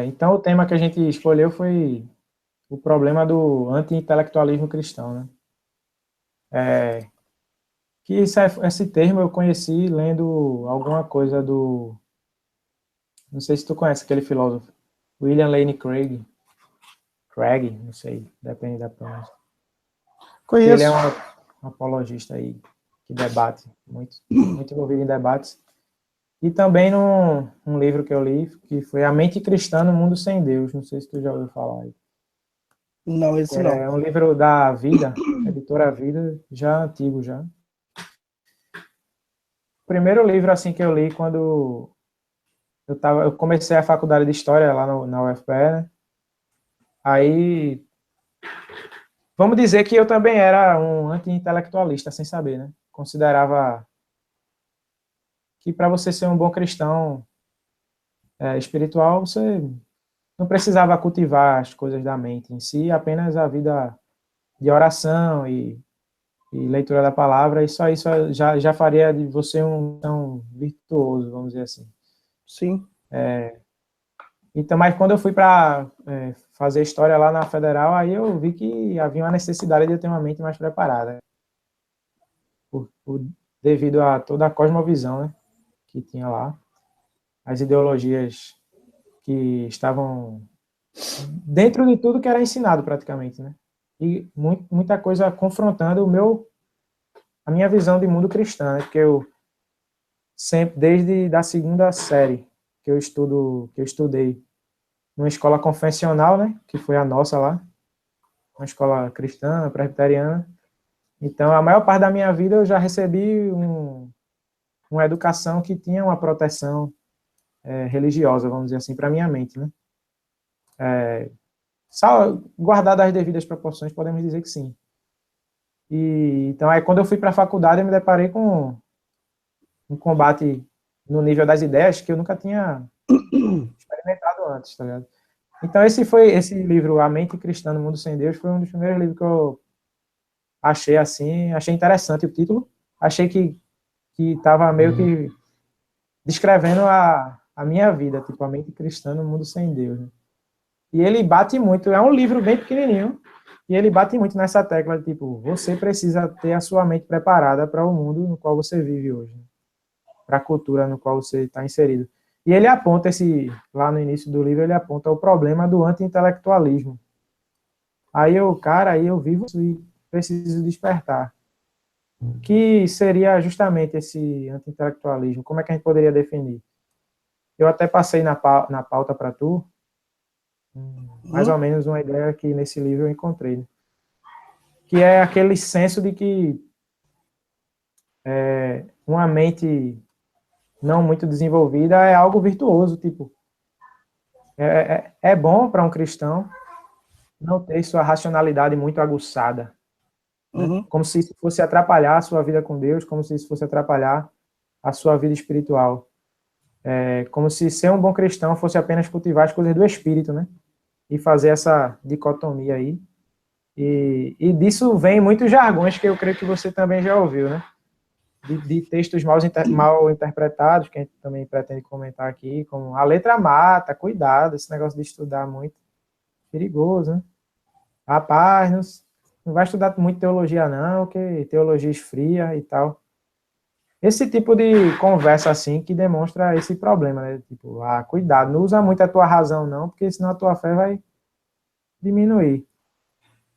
Então, o tema que a gente escolheu foi o problema do anti-intelectualismo cristão, né? Que esse termo eu conheci lendo alguma coisa do... Não sei se tu conhece aquele filósofo, William Lane Craig. Craig, não sei, depende da pronúncia. Que ele é Conheço. um apologista aí, que debate, muito envolvido em debates. E também num livro que eu li, que foi A Mente Cristã no Mundo Sem Deus. Não sei se tu já ouviu falar aí. Não, esse não. É um livro da Vida, editora Vida, já antigo já. O primeiro livro assim que eu li quando eu comecei a faculdade de História lá na UFPE, né? Aí, vamos dizer que eu também era um anti-intelectualista, sem saber, né? Considerava que para você ser um bom cristão espiritual, você não precisava cultivar as coisas da mente em si, apenas a vida de oração e leitura da palavra, e só isso já faria de você um tão virtuoso, vamos dizer assim. Sim. Então, mas quando eu fui para fazer história lá na Federal, aí eu vi que havia uma necessidade de eu ter uma mente mais preparada, devido a toda a cosmovisão, né, que tinha lá, as ideologias que estavam dentro de tudo que era ensinado praticamente, né? E muita coisa confrontando a minha visão de mundo cristã, né? Porque eu sempre, desde da segunda série que eu estudei numa escola confessional, né? Que foi a nossa lá, uma escola cristã, presbiteriana. Então, a maior parte da minha vida eu já recebi uma educação que tinha uma proteção religiosa, vamos dizer assim, para minha mente, né? Só guardado as devidas proporções, podemos dizer que sim. E, então, aí quando eu fui para a faculdade, eu me deparei com um combate no nível das ideias que eu nunca tinha experimentado antes, tá ligado? Então, esse livro, A Mente Cristã no Mundo Sem Deus, foi um dos primeiros livros que eu achei assim, achei interessante o título, achei que estava meio que descrevendo a minha vida, tipo, a mente cristã no mundo sem Deus, né? E ele bate muito, é um livro bem pequenininho, e ele bate muito nessa tecla de, tipo, você precisa ter a sua mente preparada para o mundo no qual você vive hoje, né? Para a cultura no qual você está inserido. E ele aponta lá no início do livro, ele aponta o problema do anti-intelectualismo. Aí eu vivo isso e preciso despertar. Que seria justamente esse anti-intelectualismo? Como é que a gente poderia definir? Eu até passei na pauta para tu, mais ou menos uma ideia que nesse livro eu encontrei, né? Que é aquele senso de que uma mente não muito desenvolvida é algo virtuoso, tipo, é bom para um cristão não ter sua racionalidade muito aguçada, né? Uhum. Como se isso fosse atrapalhar a sua vida com Deus, como se isso fosse atrapalhar a sua vida espiritual. É como se ser um bom cristão fosse apenas cultivar as coisas do espírito, né? E fazer essa dicotomia aí. E disso vem muitos jargões que eu creio que você também já ouviu, né? De textos mal interpretados, que a gente também pretende comentar aqui, como a letra mata, cuidado, esse negócio de estudar muito, perigoso, né? Rapaz, não vai estudar muito teologia não, que teologia esfria e tal. Esse tipo de conversa assim que demonstra esse problema, né? Tipo, cuidado, não usa muito a tua razão não, porque senão a tua fé vai diminuir.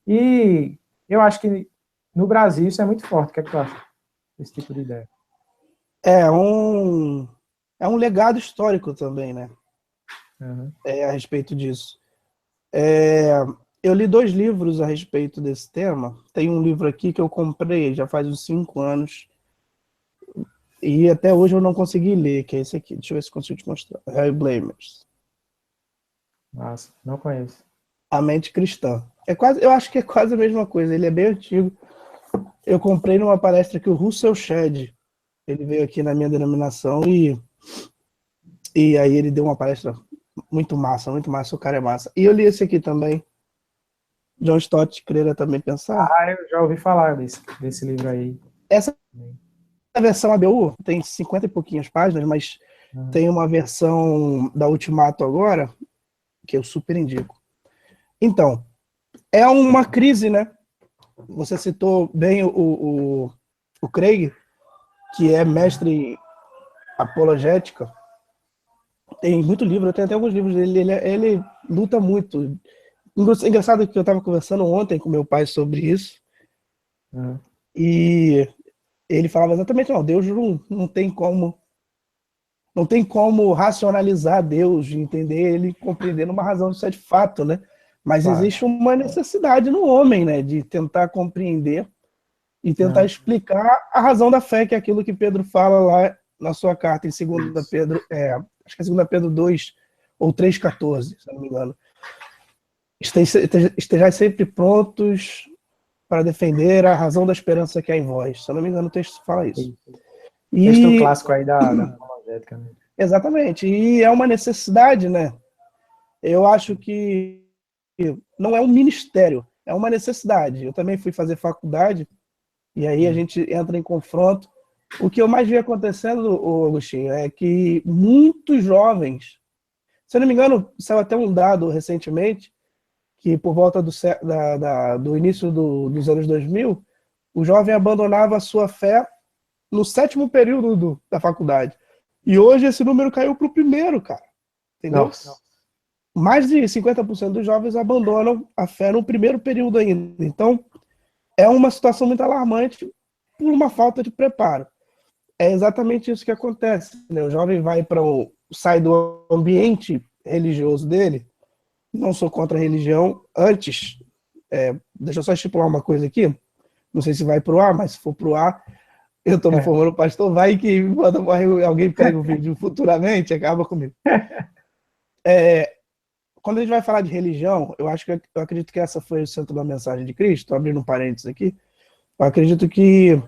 E eu acho que no Brasil isso é muito forte. O que é que tu acha desse tipo de ideia? É um, é um legado histórico também, né? Uhum. A respeito disso. É, eu li 2 livros a respeito desse tema. Tem um livro aqui que eu comprei já faz uns 5 anos e até hoje eu não consegui ler, que é esse aqui. Deixa eu ver se consigo te mostrar. Harry Blamers, Nossa, não conheço. A Mente Cristã. Eu acho que é quase a mesma coisa. Ele é bem antigo. Eu comprei numa palestra que o Russell Shedd, ele veio aqui na minha denominação e aí ele deu uma palestra muito massa, o cara é massa. E eu li esse aqui também, John Stott, Crer Também Pensar. Eu já ouvi falar desse livro aí. Essa versão ABU tem 50 e pouquinhas páginas, mas Uhum. tem uma versão da Ultimato agora, que eu super indico. Então, é uma crise, né? Você citou bem o Craig, que é mestre em apologética. Tem muito livro, eu tenho até alguns livros dele. Ele luta muito. Engraçado que eu estava conversando ontem com meu pai sobre isso. E ele falava exatamente, não, Deus não tem como racionalizar Deus, entender ele, compreender uma razão disso é de fato, né? Mas existe uma necessidade no homem, né, de tentar compreender e tentar explicar a razão da fé, que é aquilo que Pedro fala lá na sua carta em 2 Pedro, acho que é 2 Pedro 2 ou 3,14, se não me engano. Estejais sempre prontos para defender a razão da esperança que há em vós. Se eu não me engano, o texto fala isso. Texto clássico aí da apologética, né? Exatamente. E é uma necessidade, né? Eu acho que não é um ministério, é uma necessidade. Eu também fui fazer faculdade e aí a gente entra em confronto. O que eu mais vi acontecendo, Agostinho, é que muitos jovens, se eu não me engano, saiu até um dado recentemente, que por volta do início dos anos 2000, o jovem abandonava a sua fé no 7º período da faculdade. E hoje esse número caiu para o 1º, cara. Entendeu? Nossa. Mais de 50% dos jovens abandonam a fé no 1º período ainda. Então, é uma situação muito alarmante por uma falta de preparo. É exatamente isso que acontece, né? O jovem sai do ambiente religioso dele. Não sou contra a religião. Antes, deixa eu só estipular uma coisa aqui. Não sei se vai pro ar, mas se for pro ar, eu estou me formando pastor, vai que alguém pega o vídeo futuramente, acaba comigo. Quando a gente vai falar de religião, eu acredito que essa foi o centro da mensagem de Cristo. Estou abrindo um parênteses aqui. Eu acredito que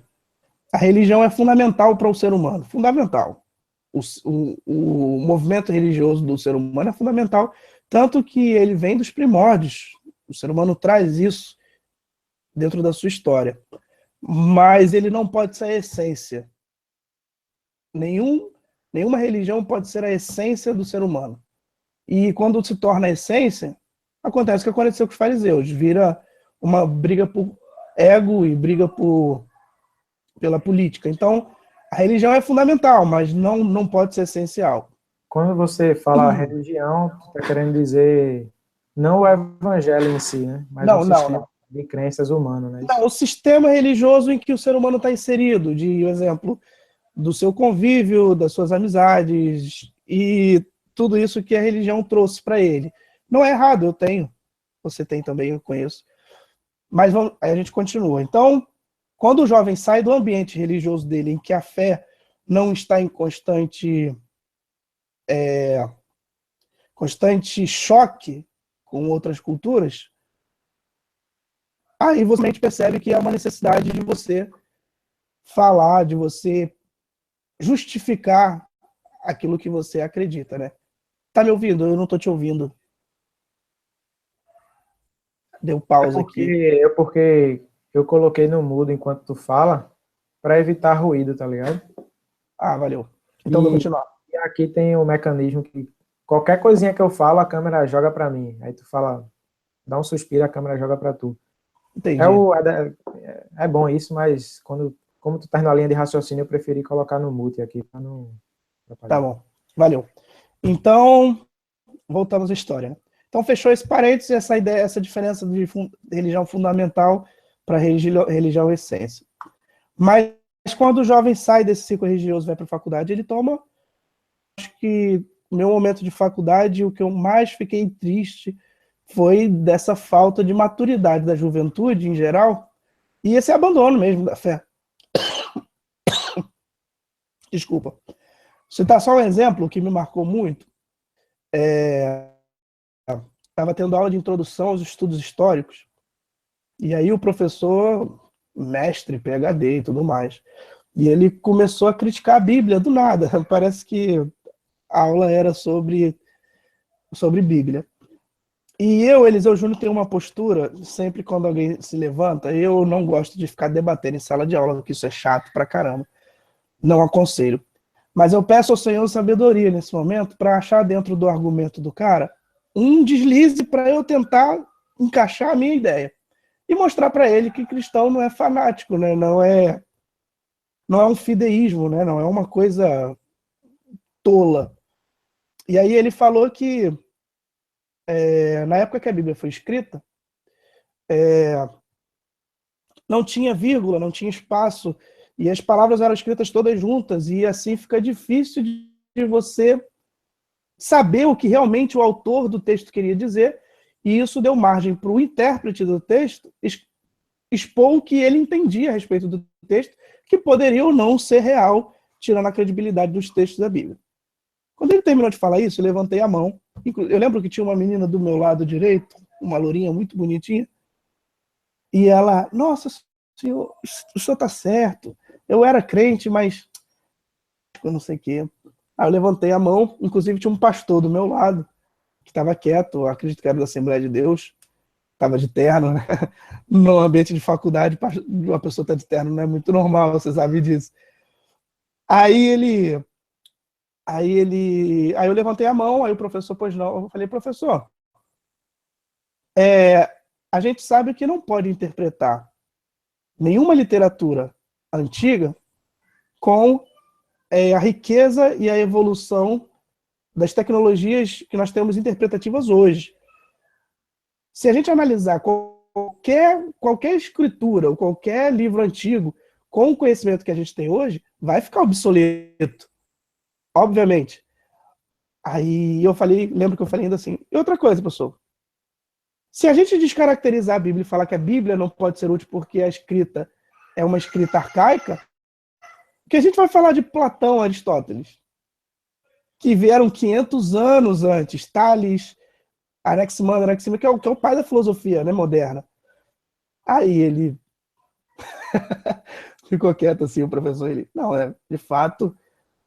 a religião é fundamental para o ser humano. Fundamental. O movimento religioso do ser humano é fundamental, tanto que ele vem dos primórdios. O ser humano traz isso dentro da sua história. Mas ele não pode ser a essência. Nenhuma religião pode ser a essência do ser humano. E quando se torna a essência, acontece o que aconteceu com os fariseus. Vira uma briga por ego e briga pela política. Então, a religião é fundamental, mas não pode ser essencial. Quando você fala religião, você está querendo dizer não o evangelho em si, né? Mas um sistema de crenças humano, né? Não, o sistema religioso em que o ser humano está inserido, de exemplo, do seu convívio, das suas amizades e tudo isso que a religião trouxe para ele. Não é errado, eu tenho. Você tem também, eu conheço. Mas aí a gente continua. Então, quando o jovem sai do ambiente religioso dele, em que a fé não está em constante choque com outras culturas, aí você percebe que é uma necessidade de você falar, de você justificar aquilo que você acredita, né? Tá me ouvindo? Eu não tô te ouvindo. Deu pausa aqui. Porque eu coloquei no mudo enquanto tu fala para evitar ruído, tá ligado? Ah, valeu. Então vou continuar. E aqui tem um mecanismo que qualquer coisinha que eu falo, a câmera joga para mim. Aí tu fala, dá um suspiro, a câmera joga para tu. Entendi. É bom isso, mas como tu tá na linha de raciocínio, eu preferi colocar no mute aqui para não Tá bom, valeu. Então, voltamos à história, né? Então, fechou esse parênteses, essa ideia, essa diferença de religião fundamental para religião essência. Mas quando o jovem sai desse ciclo religioso e vai para a faculdade, ele toma... Acho que no meu momento de faculdade, o que eu mais fiquei triste foi dessa falta de maturidade da juventude, em geral, e esse abandono mesmo da fé. Desculpa. Citar só um exemplo que me marcou muito. Estava tendo aula de introdução aos estudos históricos, e aí o professor, mestre, PhD e tudo mais, e ele começou a criticar a Bíblia do nada. Parece que a aula era sobre Bíblia. E Eliseu Júnior, tenho uma postura, sempre quando alguém se levanta, eu não gosto de ficar debatendo em sala de aula, porque isso é chato pra caramba. Não aconselho. Mas eu peço ao Senhor sabedoria nesse momento para achar dentro do argumento do cara um deslize para eu tentar encaixar a minha ideia e mostrar para ele que cristão não é fanático, né? Não é um fideísmo, né? Não é uma coisa tola. E aí ele falou que na época que a Bíblia foi escrita, não tinha vírgula, não tinha espaço, e as palavras eram escritas todas juntas, e assim fica difícil de você saber o que realmente o autor do texto queria dizer, e isso deu margem para o intérprete do texto expor o que ele entendia a respeito do texto, que poderia ou não ser real, tirando a credibilidade dos textos da Bíblia. Quando ele terminou de falar isso, eu levantei a mão. Eu lembro que tinha uma menina do meu lado direito, uma lourinha muito bonitinha, e ela, nossa, senhor, o senhor está certo, eu era crente, mas eu não sei o quê. Aí eu levantei a mão, inclusive tinha um pastor do meu lado, que estava quieto, acredito que era da Assembleia de Deus, estava de terno, né? No ambiente de faculdade, uma pessoa estar de terno não é muito normal, você sabe disso. Aí eu levantei a mão, aí o professor, pois não, eu falei, professor, a gente sabe que não pode interpretar nenhuma literatura antiga com a riqueza e a evolução das tecnologias que nós temos interpretativas hoje. Se a gente analisar qualquer escritura ou qualquer livro antigo com o conhecimento que a gente tem hoje, vai ficar obsoleto, obviamente. Aí eu falei, lembro que eu falei ainda assim, e outra coisa, professor, se a gente descaracterizar a Bíblia e falar que a Bíblia não pode ser útil porque a escrita é uma escrita arcaica, o que a gente vai falar de Platão, Aristóteles, que vieram 500 anos antes, Tales, Anaximandro, que é o pai da filosofia, né, moderna. Aí ele ficou quieto assim, o professor, ele, não, de fato,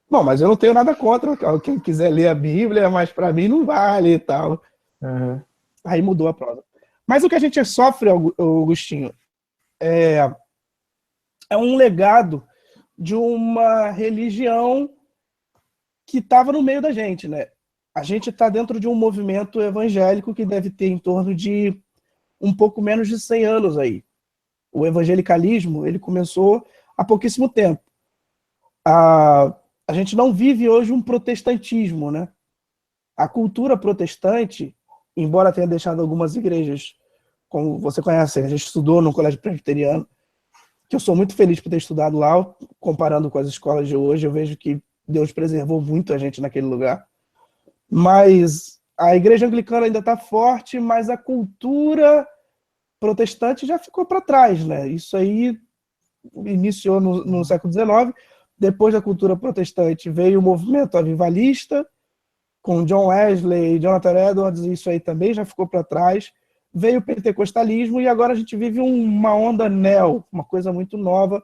bom, mas eu não tenho nada contra, quem quiser ler a Bíblia, mas para mim não vale e tal. Uhum. Aí mudou a prosa. Mas o que a gente sofre, Augustinho, é um legado de uma religião que estava no meio da gente, né? A gente está dentro de um movimento evangélico que deve ter em torno de um pouco menos de 100 anos aí. O evangelicalismo, ele começou há pouquíssimo tempo. A gente não vive hoje um protestantismo, né? A cultura protestante, embora tenha deixado algumas igrejas, como você conhece, a gente estudou no colégio presbiteriano, que eu sou muito feliz por ter estudado lá, comparando com as escolas de hoje, eu vejo que Deus preservou muito a gente naquele lugar. Mas a igreja anglicana ainda está forte, mas a cultura protestante já ficou para trás, né? Isso aí iniciou no século XIX. Depois da cultura protestante veio o movimento avivalista, com John Wesley e Jonathan Edwards, isso aí também já ficou para trás. Veio o pentecostalismo e agora a gente vive uma onda neo, uma coisa muito nova,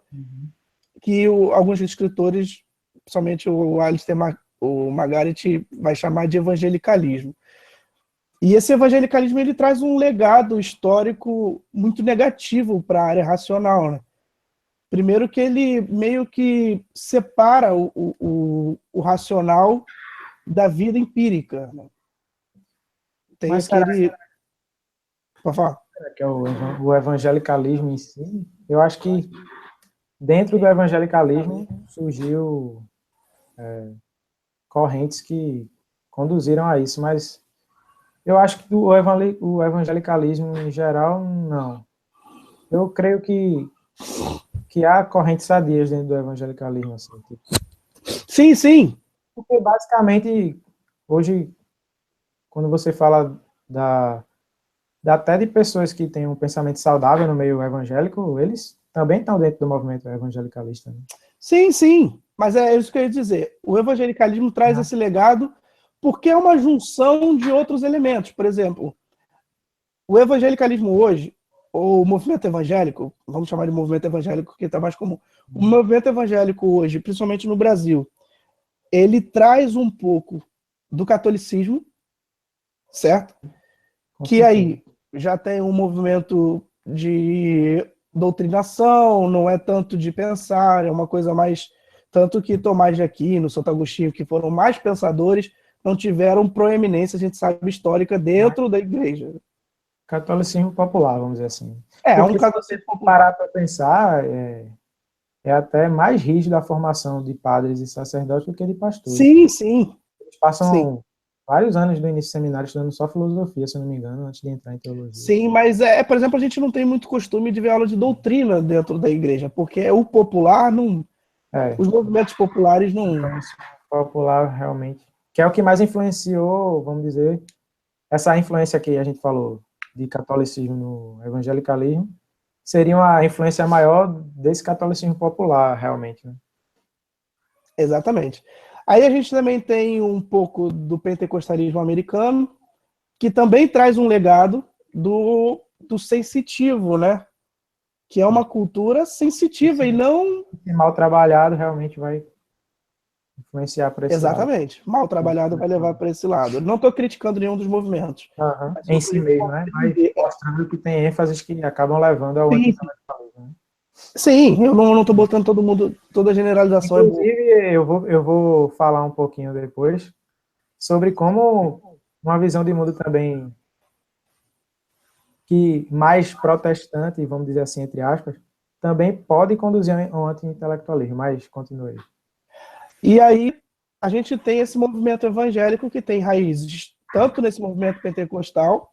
que alguns escritores, principalmente o Alistair Margaret, vai chamar de evangelicalismo. E esse evangelicalismo ele traz um legado histórico muito negativo para a área racional, né? Primeiro que ele meio que separa o racional da vida empírica, né? Tem Mas aquele... Pode falar. que é o evangelicalismo em si, eu acho que dentro do evangelicalismo surgiu correntes que conduziram a isso, mas eu acho que o evangelicalismo em geral, não. Eu creio que há correntes sadias dentro do evangelicalismo. Assim, tipo. Sim, sim. Porque basicamente, hoje, quando você fala até de pessoas que têm um pensamento saudável no meio evangélico, eles também estão dentro do movimento evangelicalista. Né? Sim, sim. Mas é isso que eu ia dizer. O evangelicalismo traz esse legado porque é uma junção de outros elementos. Por exemplo, o evangelicalismo hoje, ou o movimento evangélico, vamos chamar de movimento evangélico, que está mais comum. O movimento evangélico hoje, principalmente no Brasil, ele traz um pouco do catolicismo, certo? Que aí já tem um movimento de doutrinação, não é tanto de pensar, é uma coisa mais... Tanto que Tomás de Aquino, Santo Agostinho, que foram mais pensadores, não tiveram proeminência, a gente sabe, histórica dentro da igreja. Catolicismo popular, vamos dizer assim. É Porque um se você catolicismo popular. parar para pensar, é até mais rígido a formação de padres e sacerdotes do que de pastores. Sim, sim, Eles sim. passam vários anos do início do seminário estudando só filosofia, se eu não me engano, antes de entrar em teologia. Sim, mas, por exemplo, a gente não tem muito costume de ver aula de doutrina dentro da igreja, porque o popular, não, os movimentos populares não... Popular, realmente. Que é o que mais influenciou, vamos dizer, essa influência que a gente falou de catolicismo no evangelicalismo, seria uma influência maior desse catolicismo popular, realmente, né? Exatamente. Aí a gente também tem um pouco do pentecostalismo americano, que também traz um legado do sensitivo, né? Que é uma cultura sensitiva e não... Se mal trabalhado, realmente vai influenciar por esse lado. Exatamente. Mal trabalhado vai levar para esse lado. Não estou criticando nenhum dos movimentos. Uhum. Mas Em si mesmo, né? Mas mostrando que tem ênfases que acabam levando ao anti-intelectualismo, né? Sim, eu não estou botando todo mundo, toda generalização é boa. Inclusive, eu vou falar um pouquinho depois sobre como uma visão de mundo também que mais protestante, vamos dizer assim, entre aspas, também pode conduzir ao anti-intelectualismo, mas continue. E aí a gente tem esse movimento evangélico que tem raízes tanto nesse movimento pentecostal,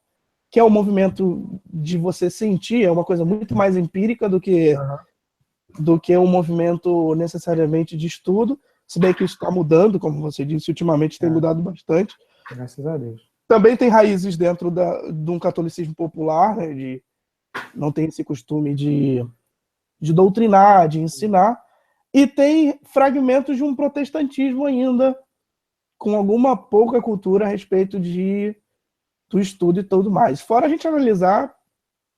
que é um movimento de você sentir, é uma coisa muito mais empírica do que um movimento necessariamente de estudo, se bem que isso está mudando, como você disse, ultimamente tem mudado bastante. Graças a Deus. Também tem raízes dentro de um catolicismo popular, né, de não tem esse costume de doutrinar, de ensinar, e tem fragmentos de um protestantismo ainda, com alguma pouca cultura a respeito do estudo e tudo mais. Fora a gente analisar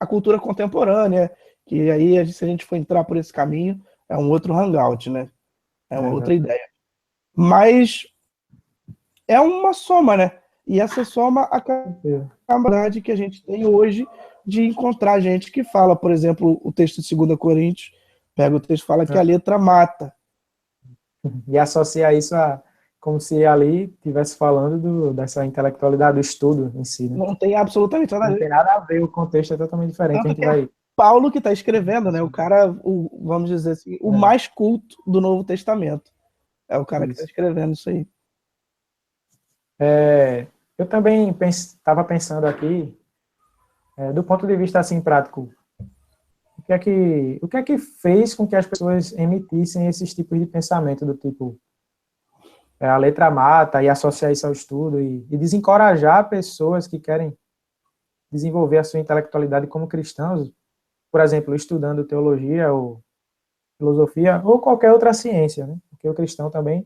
a cultura contemporânea, que aí, se a gente for entrar por esse caminho, é um outro hangout, né? É uma outra ideia. Mas é uma soma, né? E essa soma acaba a verdade que a gente tem hoje de encontrar gente que fala, por exemplo, o texto de 2 Coríntios, pega o texto e fala que a letra mata. E associa isso a como se ali estivesse falando dessa intelectualidade do estudo em si, né? Não tem absolutamente nada a ver. Não tem nada a ver, o contexto é totalmente diferente. Tanto A gente que é vai... Paulo que está escrevendo, né? O cara, vamos dizer assim, o mais culto do Novo Testamento. É o cara que está escrevendo isso aí. Eu também estava pensando aqui, do ponto de vista assim prático, o que é que fez com que as pessoas emitissem esses tipos de pensamento do tipo a letra mata e associar isso ao estudo e desencorajar pessoas que querem desenvolver a sua intelectualidade como cristãos, por exemplo, estudando teologia ou filosofia ou qualquer outra ciência, né? Porque o cristão também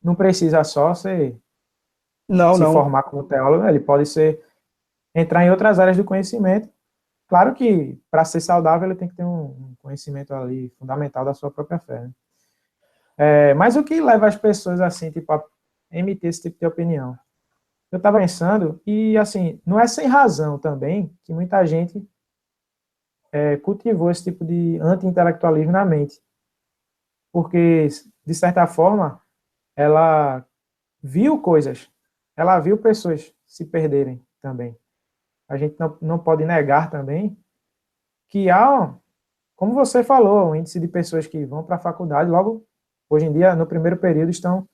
não precisa só se formar como teólogo, ele pode entrar em outras áreas do conhecimento. Claro que para ser saudável ele tem que ter um conhecimento ali fundamental da sua própria fé, né? Mas o que leva as pessoas assim, tipo, a emitir esse tipo de opinião? Eu estava pensando, e assim, não é sem razão também que muita gente cultivou esse tipo de anti-intelectualismo na mente. Porque, de certa forma, ela viu coisas, ela viu pessoas se perderem também. A gente não pode negar também que há, como você falou, um índice de pessoas que vão para a faculdade, logo, hoje em dia, no primeiro período, estão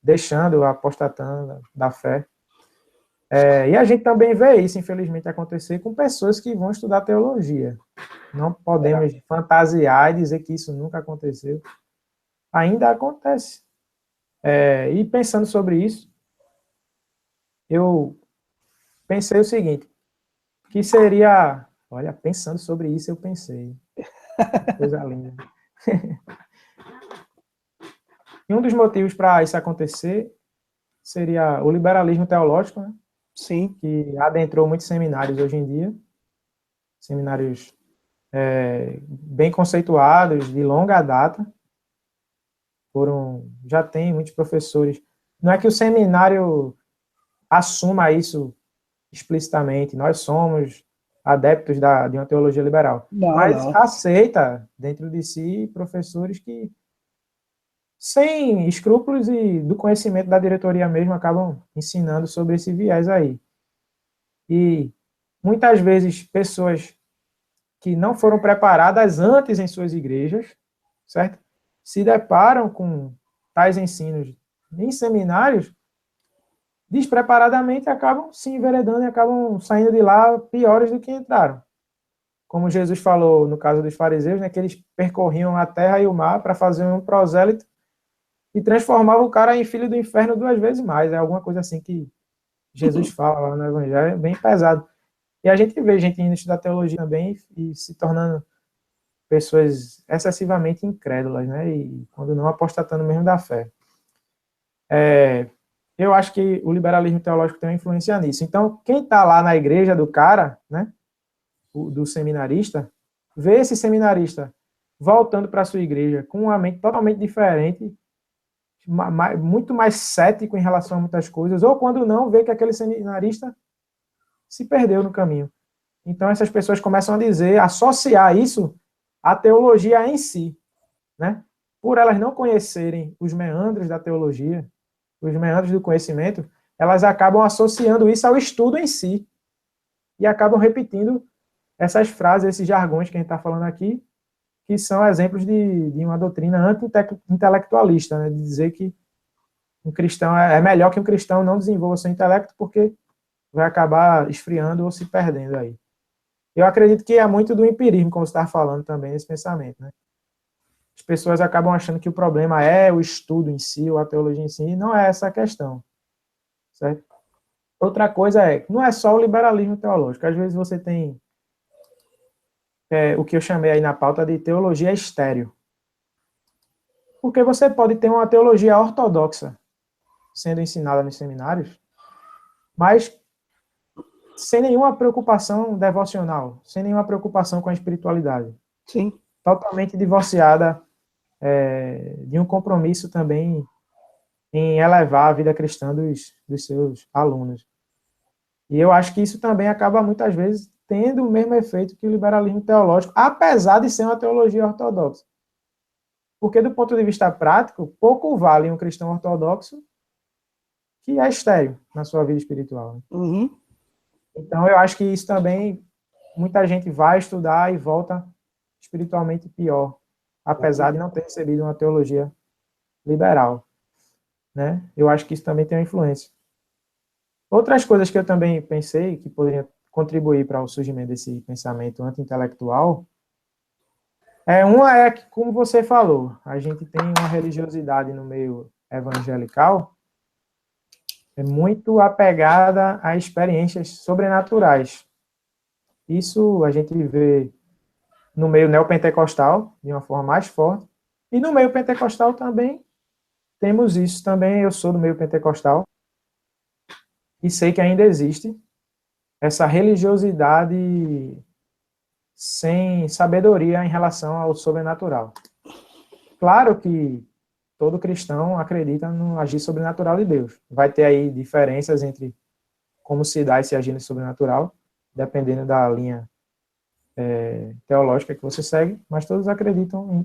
deixando, apostatando da fé. E a gente também vê isso, infelizmente, acontecer com pessoas que vão estudar teologia. Não podemos fantasiar e dizer que isso nunca aconteceu. Ainda acontece. E pensando sobre isso, eu pensei o seguinte, que seria... Olha, pensando sobre isso, eu pensei. Coisa linda. E um dos motivos para isso acontecer seria o liberalismo teológico, né? Sim. Que adentrou muitos seminários hoje em dia. Seminários bem conceituados, de longa data. Já tem muitos professores. Não é que o seminário assuma isso explicitamente, nós somos adeptos de uma teologia liberal, mas aceita dentro de si professores que sem escrúpulos e do conhecimento da diretoria mesmo, acabam ensinando sobre esse viés aí. E muitas vezes pessoas que não foram preparadas antes em suas igrejas, certo? Se deparam com tais ensinos em seminários, despreparadamente acabam se enveredando e acabam saindo de lá piores do que entraram. Como Jesus falou no caso dos fariseus, né, que eles percorriam a terra e o mar para fazer um prosélito e transformavam o cara em filho do inferno 2 vezes mais. É alguma coisa assim que Jesus fala lá no Evangelho, é bem pesado. E a gente vê gente indo estudar teologia também e se tornando pessoas excessivamente incrédulas, né? E quando não apostatando mesmo da fé. Eu acho que o liberalismo teológico tem uma influência nisso. Então, quem está lá na igreja do cara, né? Do seminarista, vê esse seminarista voltando para a sua igreja com uma mente totalmente diferente, muito mais cético em relação a muitas coisas, ou quando não, vê que aquele seminarista se perdeu no caminho. Então, essas pessoas começam a dizer, associar isso à teologia em si, né? Por elas não conhecerem os meandros da teologia, os meandros do conhecimento, elas acabam associando isso ao estudo em si e acabam repetindo essas frases, esses jargões que a gente está falando aqui, que são exemplos de uma doutrina anti-intelectualista, né? De dizer que um cristão é melhor que um cristão não desenvolva seu intelecto porque vai acabar esfriando ou se perdendo aí. Eu acredito que é muito do empirismo, como você estava falando também, nesse pensamento, né? As pessoas acabam achando que o problema é o estudo em si, ou a teologia em si, e não é essa a questão, certo? Outra coisa é, não é só o liberalismo teológico, às vezes você tem o que eu chamei aí na pauta de teologia estéril. Porque você pode ter uma teologia ortodoxa sendo ensinada nos seminários, mas sem nenhuma preocupação devocional, sem nenhuma preocupação com a espiritualidade. Sim. Totalmente divorciada de um compromisso também em elevar a vida cristã dos seus alunos. E eu acho que isso também acaba, muitas vezes, tendo o mesmo efeito que o liberalismo teológico, apesar de ser uma teologia ortodoxa. Porque, do ponto de vista prático, pouco vale um cristão ortodoxo que é estéril na sua vida espiritual. Né? Uhum. Então, eu acho que isso também, muita gente vai estudar e volta espiritualmente pior, apesar de não ter recebido uma teologia liberal. Né? Eu acho que isso também tem uma influência. Outras coisas que eu também pensei que poderiam contribuir para o surgimento desse pensamento anti-intelectual, uma é que, como você falou, a gente tem uma religiosidade no meio evangelical muito apegada a experiências sobrenaturais. Isso a gente vê no meio neopentecostal, de uma forma mais forte, e no meio pentecostal também temos isso. Também eu sou do meio pentecostal e sei que ainda existe essa religiosidade sem sabedoria em relação ao sobrenatural. Claro que todo cristão acredita no agir sobrenatural de Deus. Vai ter aí diferenças entre como se dá esse agir sobrenatural, dependendo da linha teológica que você segue, mas todos acreditam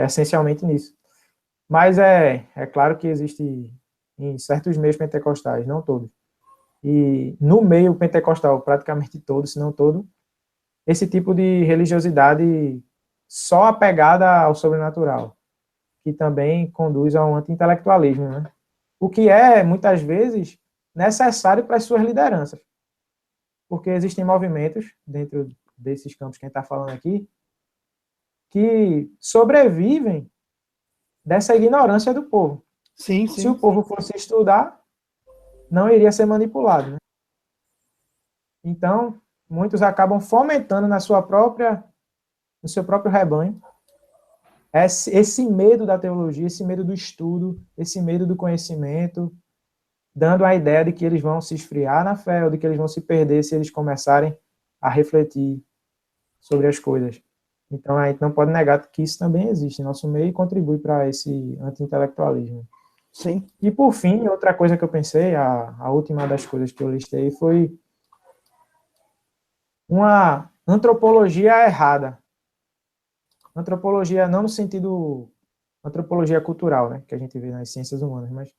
essencialmente nisso. Mas é claro que existe em certos meios pentecostais, não todos. E no meio pentecostal, praticamente todo, se não todo, esse tipo de religiosidade só apegada ao sobrenatural, que também conduz a um anti-intelectualismo, né? O que é, muitas vezes, necessário para as suas lideranças. Porque existem movimentos, dentro desses campos que a gente está falando aqui, que sobrevivem dessa ignorância do povo. Sim, Se sim. o povo fosse estudar, não iria ser manipulado. Né? Então, muitos acabam fomentando no seu próprio rebanho esse medo da teologia, esse medo do estudo, esse medo do conhecimento, dando a ideia de que eles vão se esfriar na fé, ou de que eles vão se perder se eles começarem a refletir sobre as coisas. Então, a gente não pode negar que isso também existe em nosso meio e contribui para esse anti-intelectualismo. Sim. E, por fim, outra coisa que eu pensei, a última das coisas que eu listei, foi uma antropologia errada. Antropologia não no sentido antropologia cultural, né, que a gente vê nas ciências humanas, mas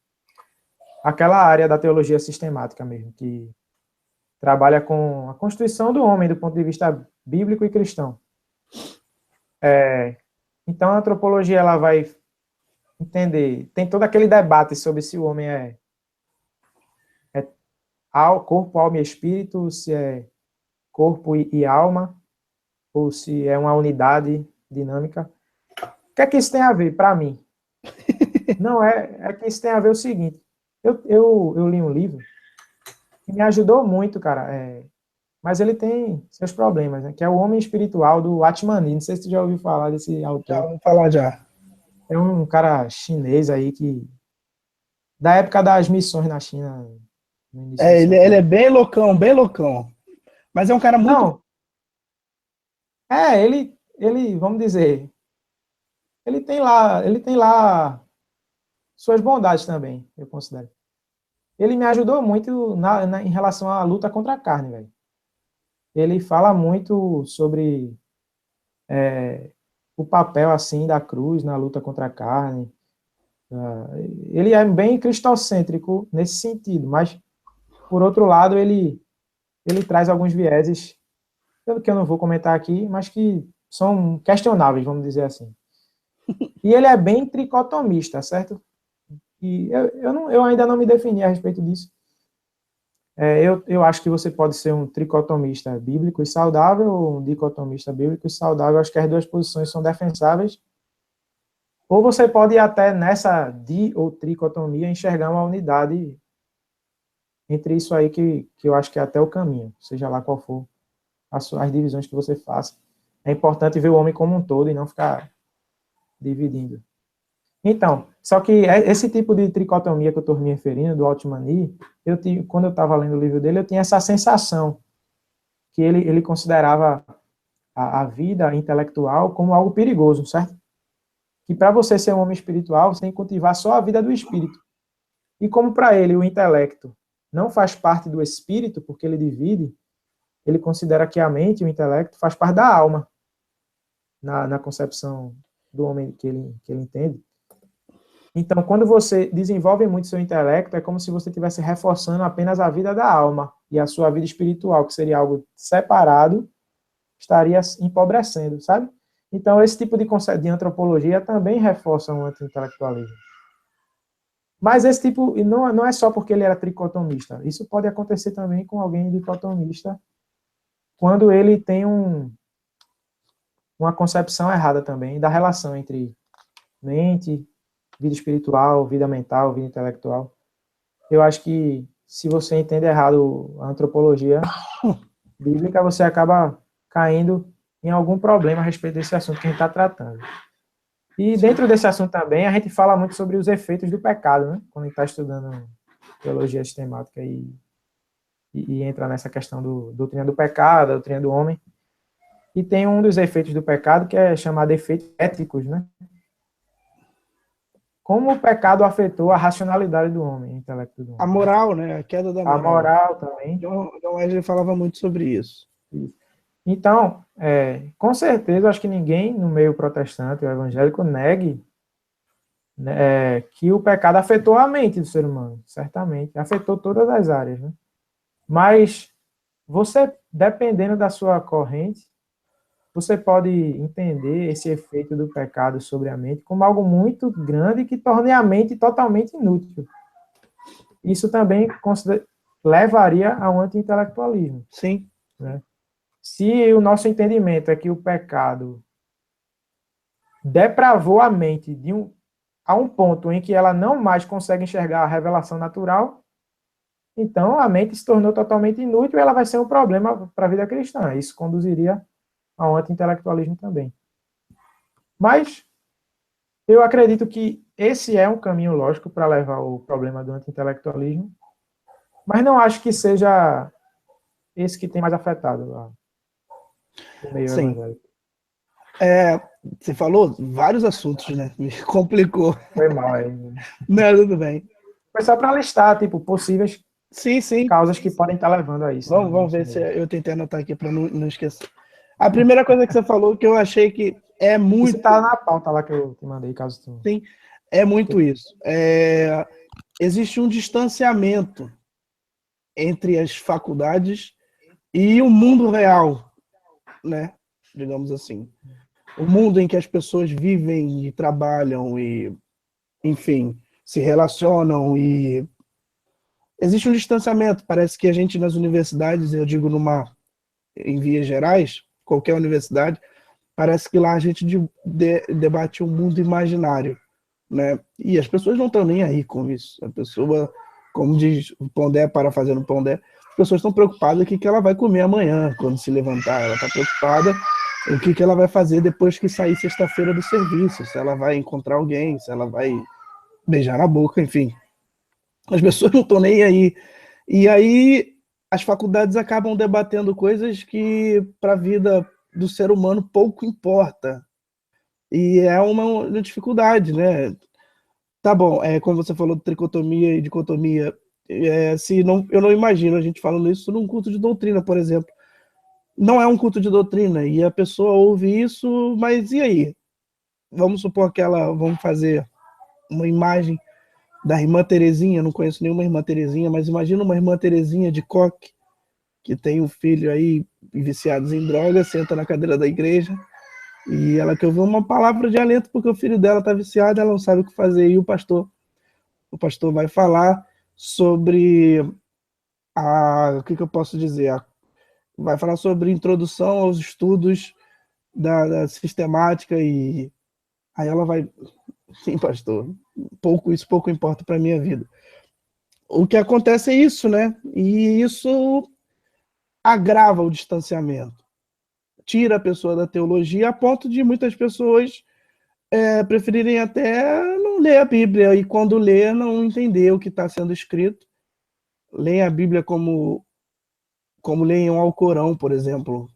aquela área da teologia sistemática mesmo, que trabalha com a constituição do homem do ponto de vista bíblico e cristão. Então, a antropologia ela vai entender, tem todo aquele debate sobre se o homem é corpo, alma e espírito, se é corpo e alma, ou se é uma unidade dinâmica. O que é que isso tem a ver para mim? Não, é que isso tem a ver o seguinte, eu li um livro que me ajudou muito, cara, mas ele tem seus problemas, né, que é O Homem Espiritual, do Atmani. Não sei se você já ouviu falar desse Já autor. vou falar já. É um cara chinês aí que, da época das missões na China, no início do Ele século. é bem loucão, bem loucão. Mas é um cara muito... Não, ele, vamos dizer, ele tem lá suas bondades também, eu considero. Ele me ajudou muito em relação à luta contra a carne, velho. Ele fala muito sobre o papel, assim, da cruz na luta contra a carne. Ele é bem cristocêntrico nesse sentido, mas, por outro lado, ele traz alguns vieses, pelo que eu não vou comentar aqui, mas que são questionáveis, vamos dizer assim. E ele é bem tricotomista, certo? E eu ainda não me defini a respeito disso. Eu acho que você pode ser um tricotomista bíblico e saudável, ou um dicotomista bíblico e saudável. Acho que as duas posições são defensáveis. Ou você pode ir até nessa di ou tricotomia enxergar uma unidade entre isso aí que eu acho que é até o caminho, seja lá qual for as divisões que você faça. É importante ver o homem como um todo e não ficar dividindo. Então, só que esse tipo de tricotomia que eu estou me referindo, do Altmani, quando eu estava lendo o livro dele, eu tinha essa sensação que ele considerava a vida intelectual como algo perigoso, certo? Que para você ser um homem espiritual, você tem que cultivar só a vida do espírito. E como para ele o intelecto não faz parte do espírito, porque ele divide, ele considera que a mente e o intelecto faz parte da alma, na concepção do homem que ele entende. Então, quando você desenvolve muito seu intelecto, é como se você estivesse reforçando apenas a vida da alma, e a sua vida espiritual, que seria algo separado, estaria empobrecendo, sabe? Então, esse tipo de antropologia também reforça o anti-intelectualismo. Mas esse tipo, não é só porque ele era tricotomista. Isso pode acontecer também com alguém dicotomista, quando ele tem uma concepção errada também da relação entre mente, vida espiritual, vida mental, vida intelectual. Eu acho que se você entende errado a antropologia bíblica, você acaba caindo em algum problema a respeito desse assunto que a gente está tratando. E dentro desse assunto também, a gente fala muito sobre os efeitos do pecado, né? Quando a gente está estudando teologia sistemática e entra nessa questão do doutrina do pecado, a doutrina do homem. E tem um dos efeitos do pecado que é chamado efeitos éticos, né? Como o pecado afetou a racionalidade do homem, o intelecto do homem. A moral, né? A queda da moral. A moral também. John Wesley falava muito sobre isso. Então, com certeza, acho que ninguém no meio protestante ou evangélico negue que o pecado afetou a mente do ser humano, certamente. Afetou todas as áreas, né? Mas você, dependendo da sua corrente, você pode entender esse efeito do pecado sobre a mente como algo muito grande que torne a mente totalmente inútil. Isso também levaria a um anti-intelectualismo. Sim. Né? Se o nosso entendimento é que o pecado depravou a mente a um ponto em que ela não mais consegue enxergar a revelação natural, então a mente se tornou totalmente inútil e ela vai ser um problema para a vida cristã. Isso conduziria ao anti-intelectualismo também. Mas eu acredito que esse é um caminho lógico para levar o problema do anti-intelectualismo, mas não acho que seja esse que tem mais afetado o meio evangélico. Você falou vários assuntos, né? Me complicou. Foi mal aí. Não, tudo bem. Foi só para listar, tipo, possíveis Sim. causas que podem estar levando a isso. Vamos ver se eu tentei anotar aqui para não esquecer. A primeira coisa que você falou que eu achei que É muito... Isso tá na pauta lá que eu te mandei, caso tu... Sim, é muito isso. Existe um distanciamento entre as faculdades e o mundo real, né? Digamos assim. O mundo em que as pessoas vivem e trabalham e, enfim, se relacionam e existe um distanciamento. Parece que a gente nas universidades, eu digo em vias gerais, qualquer universidade, parece que lá a gente debate um mundo imaginário, né? E as pessoas não estão nem aí com isso. A pessoa, como diz o Pondé, parafraseando o Pondé, as pessoas estão preocupadas com o que ela vai comer amanhã, quando se levantar. Ela está preocupada com o que ela vai fazer depois que sair sexta-feira do serviço, se ela vai encontrar alguém, se ela vai beijar na boca, enfim. As pessoas não estão nem aí. E aí as faculdades acabam debatendo coisas que para a vida do ser humano pouco importa. E é uma dificuldade, né? Tá bom, como você falou de tricotomia e dicotomia, se não, eu não imagino a gente falando isso num culto de doutrina, por exemplo. Não é um culto de doutrina, e a pessoa ouve isso, mas e aí? Vamos supor que vamos fazer uma imagem da irmã Terezinha, não conheço nenhuma irmã Terezinha, mas imagina uma irmã Terezinha de coque, que tem um filho aí viciados em drogas, senta na cadeira da igreja, e ela quer ouvir uma palavra de alento porque o filho dela está viciado, ela não sabe o que fazer, e o pastor vai falar sobre o que eu posso dizer? Vai falar sobre introdução aos estudos da sistemática e aí ela vai, sim, pastor, isso pouco importa para minha vida. O que acontece é isso, né? E isso agrava o distanciamento, tira a pessoa da teologia a ponto de muitas pessoas preferirem até não ler a Bíblia e quando lê não entender o que está sendo escrito. Leem a Bíblia como leem um Alcorão, por exemplo.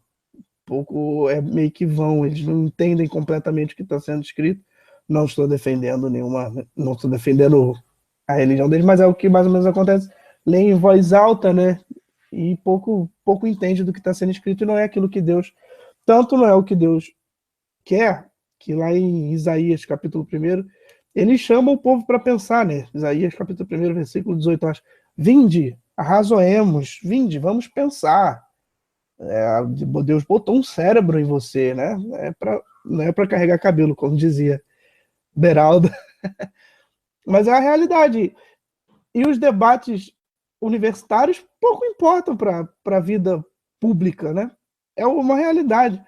Pouco é meio que vão, eles não entendem completamente o que está sendo escrito. Não estou defendendo não estou defendendo a religião deles, mas é o que mais ou menos acontece. Leem em voz alta, né? E pouco entende do que está sendo escrito e não é aquilo que Deus, tanto não é o que Deus quer, que lá em Isaías, capítulo 1, ele chama o povo para pensar, né? Isaías, capítulo 1, versículo 18, acho. Vinde, arrazoemos, vinde, vamos pensar. Deus botou um cérebro em você, né? Não é para carregar cabelo, como dizia Beraldo. Mas é a realidade. E os debates universitários pouco importam para a vida pública, né? É uma realidade.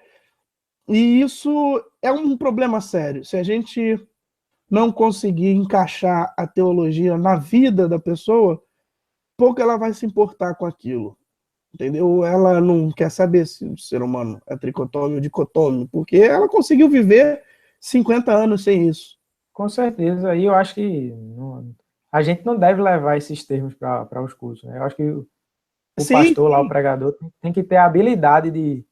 E isso é um problema sério. Se a gente não conseguir encaixar a teologia na vida da pessoa, pouco ela vai se importar com aquilo. Entendeu? Ela não quer saber se o ser humano é tricotômio ou dicotômio, porque ela conseguiu viver 50 anos sem isso. Com certeza. E eu acho que a gente não deve levar esses termos para os cultos, né? Eu acho que o pastor lá, o pregador, tem que ter a habilidade de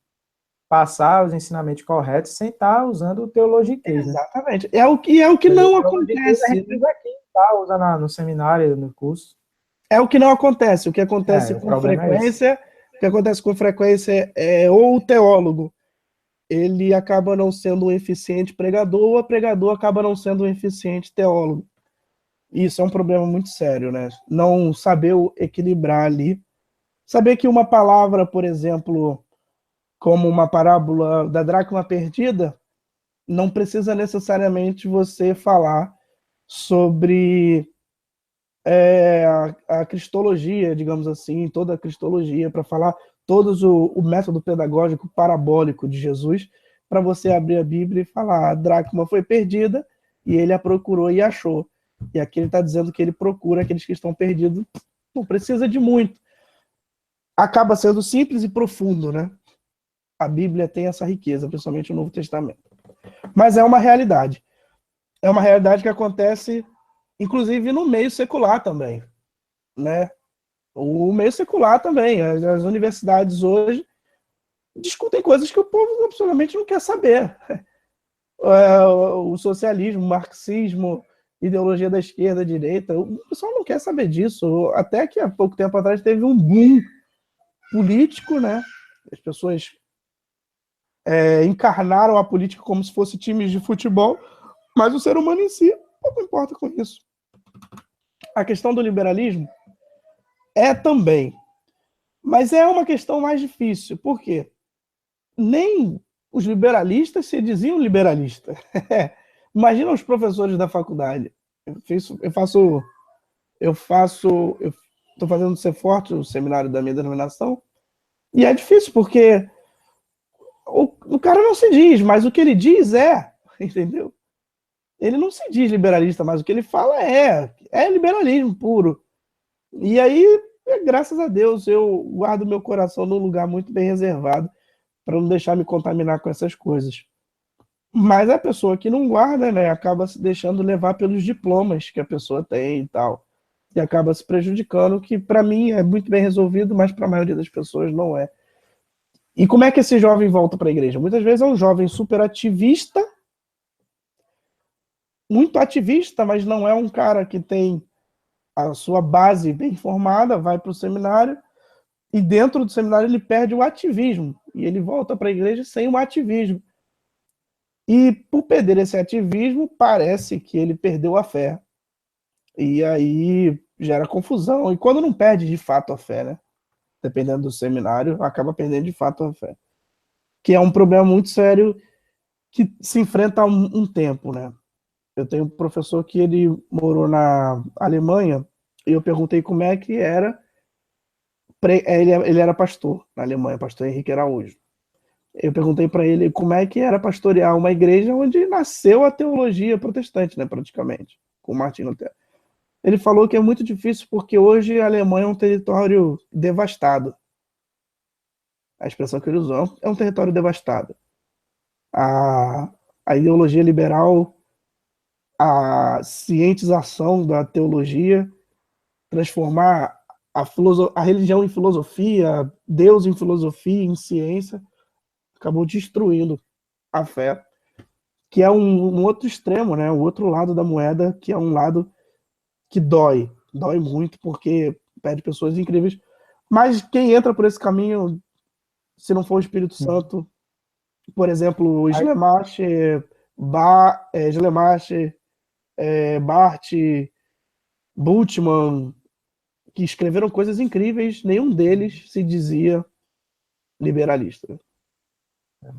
passar os ensinamentos corretos sem estar usando o teologiquez, né? Exatamente. É o que não acontece. A gente usa aqui, tá? Usa no seminário, no curso. É o que não acontece. O que acontece com frequência, é ou o teólogo ele acaba não sendo um eficiente pregador, ou o pregador acaba não sendo um eficiente teólogo. Isso é um problema muito sério, né? Não saber equilibrar ali. Saber que uma palavra, por exemplo, como uma parábola da dracma perdida, não precisa necessariamente você falar sobre a cristologia, digamos assim, toda a cristologia, para falar o método pedagógico parabólico de Jesus, para você abrir a Bíblia e falar: a dracma foi perdida e ele a procurou e achou. E aqui ele está dizendo que ele procura aqueles que estão perdidos. Não precisa de muito. Acaba sendo simples e profundo, né? A Bíblia tem essa riqueza, principalmente o Novo Testamento. Mas é uma realidade. É uma realidade que acontece, inclusive, no meio secular também, né? O meio secular também. As universidades hoje discutem coisas que o povo absolutamente não quer saber. O socialismo, o marxismo, ideologia da esquerda, direita, o pessoal não quer saber disso. Até que há pouco tempo atrás teve um boom político, né? As pessoas encarnaram a política como se fosse times de futebol, mas o ser humano em si pouco importa com isso. A questão do liberalismo é também, mas é uma questão mais difícil. Por quê? Nem os liberalistas se diziam liberalistas. Imagina os professores da faculdade. Eu estou fazendo ser forte o seminário da minha denominação, e é difícil porque o cara não se diz, mas o que ele diz entendeu? Ele não se diz liberalista, mas o que ele fala é liberalismo puro. E aí, graças a Deus, eu guardo meu coração num lugar muito bem reservado para não deixar me contaminar com essas coisas. Mas a pessoa que não guarda, né, acaba se deixando levar pelos diplomas que a pessoa tem e tal. E acaba se prejudicando, que para mim é muito bem resolvido, mas para a maioria das pessoas não é. E como é que esse jovem volta para a igreja? Muitas vezes é um jovem super ativista, muito ativista, mas não é um cara que tem a sua base bem formada, vai para o seminário, e dentro do seminário ele perde o ativismo, e ele volta para a igreja sem o ativismo. E por perder esse ativismo, parece que ele perdeu a fé. E aí gera confusão. E quando não perde de fato a fé, né? Dependendo do seminário, acaba perdendo de fato a fé. Que é um problema muito sério que se enfrenta há um tempo, né? Eu tenho um professor que ele morou na Alemanha e eu perguntei como é que era. Ele era pastor na Alemanha, pastor Henrique Araújo. Eu perguntei para ele como é que era pastorear uma igreja onde nasceu a teologia protestante, né, praticamente, com Martin Lutero. Ele falou que é muito difícil porque hoje a Alemanha é um território devastado. A expressão que ele usou é um território devastado. A ideologia liberal, a cientização da teologia, transformar a religião em filosofia, Deus em filosofia, em ciência, acabou destruindo a fé, que é um outro extremo, né? O outro lado da moeda, que é um lado que dói muito, porque perde pessoas incríveis. Mas quem entra por esse caminho, se não for o Espírito Santo, por exemplo, Schlemacher, Barth, Bultmann, que escreveram coisas incríveis, nenhum deles se dizia liberalista.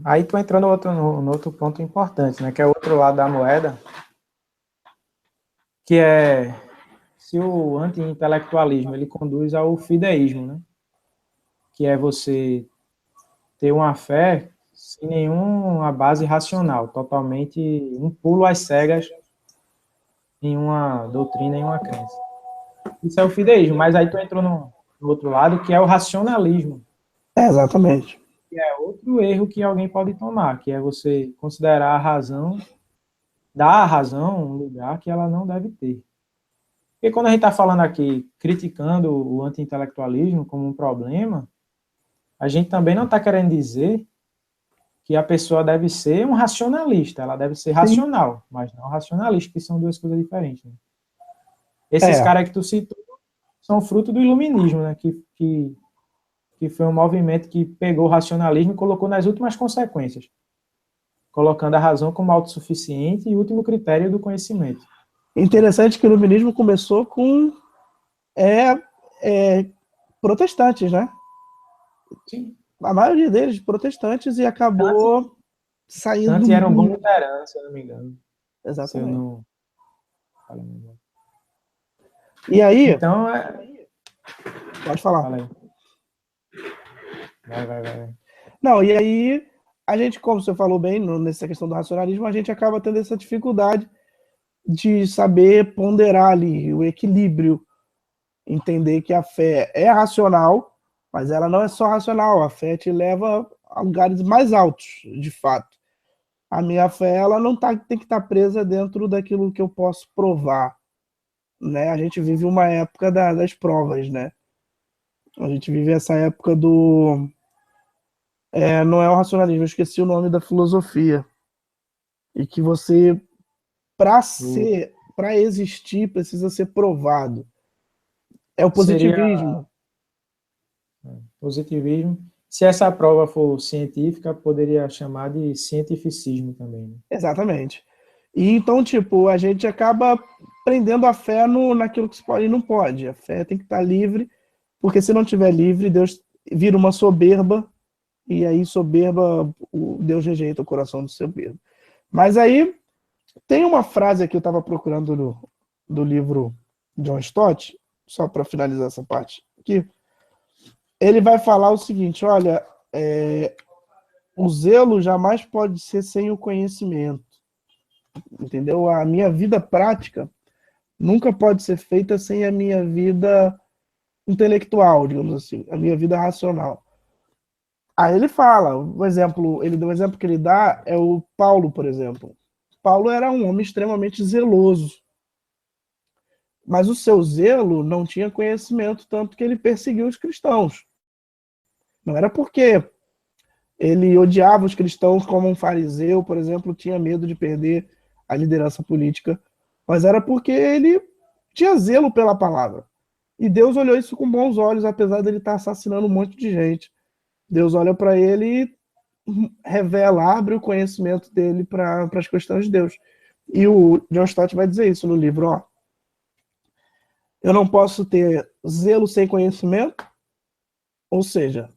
Aí tu entrou no outro ponto importante, né, que é o outro lado da moeda, que é se o anti-intelectualismo ele conduz ao fideísmo, né, que é você ter uma fé sem nenhuma base racional, totalmente um pulo às cegas em uma doutrina, em uma crença. Isso é o fideísmo, mas aí tu entrou no outro lado, que é o racionalismo. Exatamente. Que é outro erro que alguém pode tomar, que é você considerar a razão, dar à razão um lugar que ela não deve ter. Porque quando a gente está falando aqui, criticando o anti-intelectualismo como um problema, a gente também não está querendo dizer que a pessoa deve ser um racionalista, ela deve ser racional, mas não racionalista, que são duas coisas diferentes. Né? Esses caras que tu citou são fruto do iluminismo, né? Que foi um movimento que pegou o racionalismo e colocou nas últimas consequências, colocando a razão como autossuficiente e último critério do conhecimento. Interessante que o iluminismo começou com protestantes, né? Sim. A maioria deles protestantes e acabou saindo... Kant era um bom luterano, se eu não me engano. Exatamente. Se eu não... E aí... Então, Pode falar. Fala aí. Vai. Não, e aí, a gente, como você falou bem, nessa questão do racionalismo, a gente acaba tendo essa dificuldade de saber ponderar ali o equilíbrio, entender que a fé é racional, mas ela não é só racional, a fé te leva a lugares mais altos, de fato. A minha fé, ela não tem que estar presa dentro daquilo que eu posso provar, né? A gente vive uma época das provas, né? A gente vive essa época do... não é o racionalismo, eu esqueci o nome da filosofia. E que você, para existir, precisa ser provado. É o positivismo. Positivismo Se essa prova for científica, poderia chamar de cientificismo também, né? Exatamente. E então, tipo, a gente acaba prendendo a fé naquilo que se pode e não pode. A fé tem que estar livre, porque se não estiver livre, Deus vira uma soberba, e aí soberba, Deus rejeita o coração do soberbo. Mas aí tem uma frase que eu estava procurando do livro John Stott, só para finalizar essa parte aqui. Ele vai falar o seguinte: olha, o zelo jamais pode ser sem o conhecimento, entendeu? A minha vida prática nunca pode ser feita sem a minha vida intelectual, digamos assim, a minha vida racional. Aí ele fala, ele dá um exemplo que ele dá é o Paulo, por exemplo. Paulo era um homem extremamente zeloso, mas o seu zelo não tinha conhecimento, tanto que ele perseguiu os cristãos. Não era porque ele odiava os cristãos como um fariseu, por exemplo, tinha medo de perder a liderança política, mas era porque ele tinha zelo pela palavra. E Deus olhou isso com bons olhos, apesar dele estar assassinando um monte de gente. Deus olha para ele e revela, abre o conhecimento dele para as questões de Deus. E o John Stott vai dizer isso no livro, ó. Eu não posso ter zelo sem conhecimento, ou seja,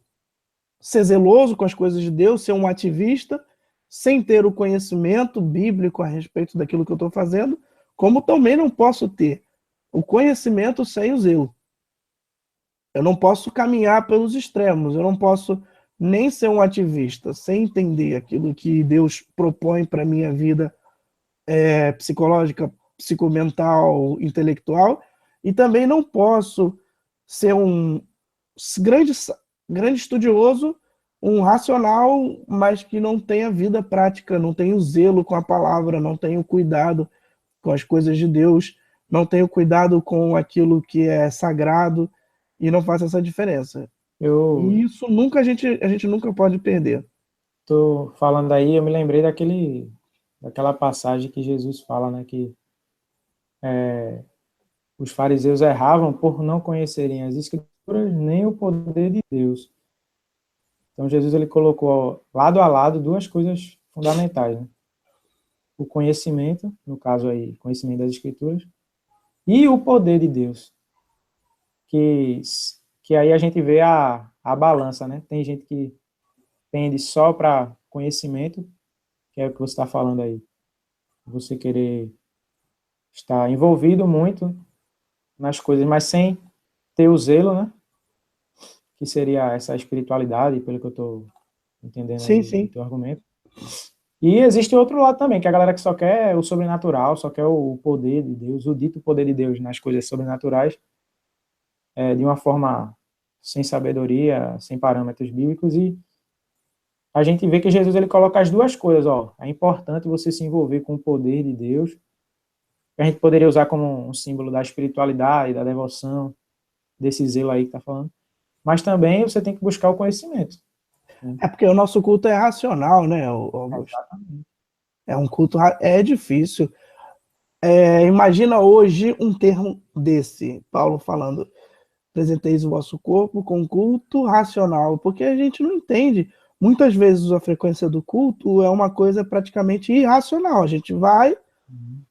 ser zeloso com as coisas de Deus, ser um ativista, sem ter o conhecimento bíblico a respeito daquilo que eu estou fazendo, como também não posso ter o conhecimento sem o zelo. Eu não posso caminhar pelos extremos, eu não posso nem ser um ativista sem entender aquilo que Deus propõe para a minha vida psicológica, psicomental, intelectual, e também não posso ser um grande estudioso, um racional, mas que não tenha vida prática, não tenha o zelo com a palavra, não tenha o cuidado com as coisas de Deus, não tenha o cuidado com aquilo que é sagrado e não faça essa diferença. Eu E isso nunca a gente nunca pode perder. tô falando aí, eu me lembrei daquela passagem que Jesus fala, né, que os fariseus erravam por não conhecerem as escrituras nem o poder de Deus. Então Jesus ele colocou lado a lado duas coisas fundamentais, né? O conhecimento, no caso aí, conhecimento das escrituras, e o poder de Deus. Que aí a gente vê a balança, né? Tem gente que pende só para conhecimento, que é o que você está falando aí. Você querer estar envolvido muito nas coisas, mas sem ter o zelo, né? Que seria essa espiritualidade, pelo que eu estou entendendo Sim, aí do sim. teu argumento. E existe outro lado também, que é a galera que só quer o sobrenatural, só quer o poder de Deus, o dito poder de Deus nas coisas sobrenaturais, de uma forma sem sabedoria, sem parâmetros bíblicos, e a gente vê que Jesus ele coloca as duas coisas, ó. É importante você se envolver com o poder de Deus, que a gente poderia usar como um símbolo da espiritualidade, da devoção, desse zelo aí que tá falando, mas também você tem que buscar o conhecimento. Né? É porque o nosso culto é racional, né, Augusto? É um culto, é difícil. Imagina hoje um termo desse, Paulo falando, apresenteis o vosso corpo com culto racional, porque a gente não entende. Muitas vezes a frequência do culto é uma coisa praticamente irracional. A gente vai,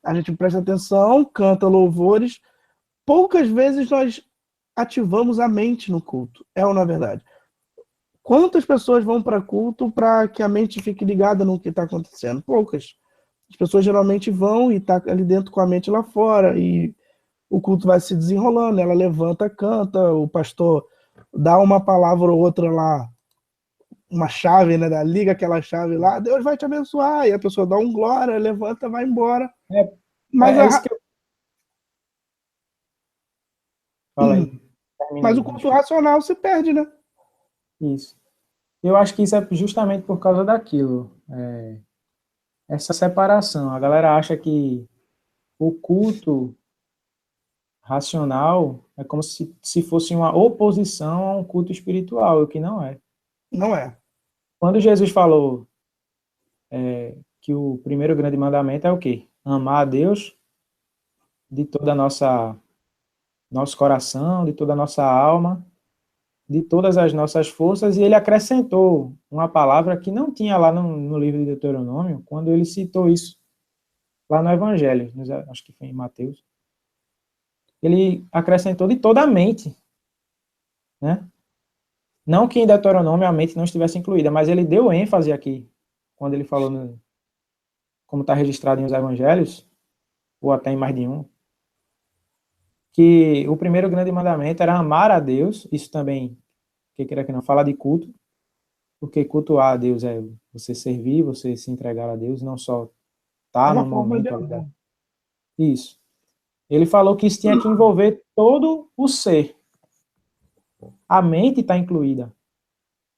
a gente presta atenção, canta louvores. Poucas vezes nós ativamos a mente no culto. É ou não é verdade? Quantas pessoas vão para culto para que a mente fique ligada no que está acontecendo? Poucas. As pessoas geralmente vão e tá ali dentro com a mente lá fora e o culto vai se desenrolando, ela levanta, canta, o pastor dá uma palavra ou outra lá, uma chave, né? Liga aquela chave lá, Deus vai te abençoar, e a pessoa dá um glória, levanta, vai embora. É, Mas, é isso que eu... Fala aí. Termina mas aí, o culto desculpa. racional se perde, né? Isso. Eu acho que isso é justamente por causa daquilo. Essa separação. A galera acha que o culto racional é como se fosse uma oposição a um culto espiritual, o que não é. Não é. Quando Jesus falou que o primeiro grande mandamento é o quê? Amar a Deus de toda a nosso coração, de toda a nossa alma de todas as nossas forças, e ele acrescentou uma palavra que não tinha lá no livro de Deuteronômio, quando ele citou isso lá no Evangelho, acho que foi em Mateus. Ele acrescentou de toda a mente, né? Não que em Deuteronômio a mente não estivesse incluída, mas ele deu ênfase aqui, quando ele falou, como está registrado em os Evangelhos, ou até em mais de um, que o primeiro grande mandamento era amar a Deus, isso também, que queira que não, fala de culto, porque cultuar a Deus é você servir, você se entregar a Deus, não só É estar uma no forma de momento ali. amor. Isso. Ele falou que isso tinha que envolver todo o ser. A mente está incluída.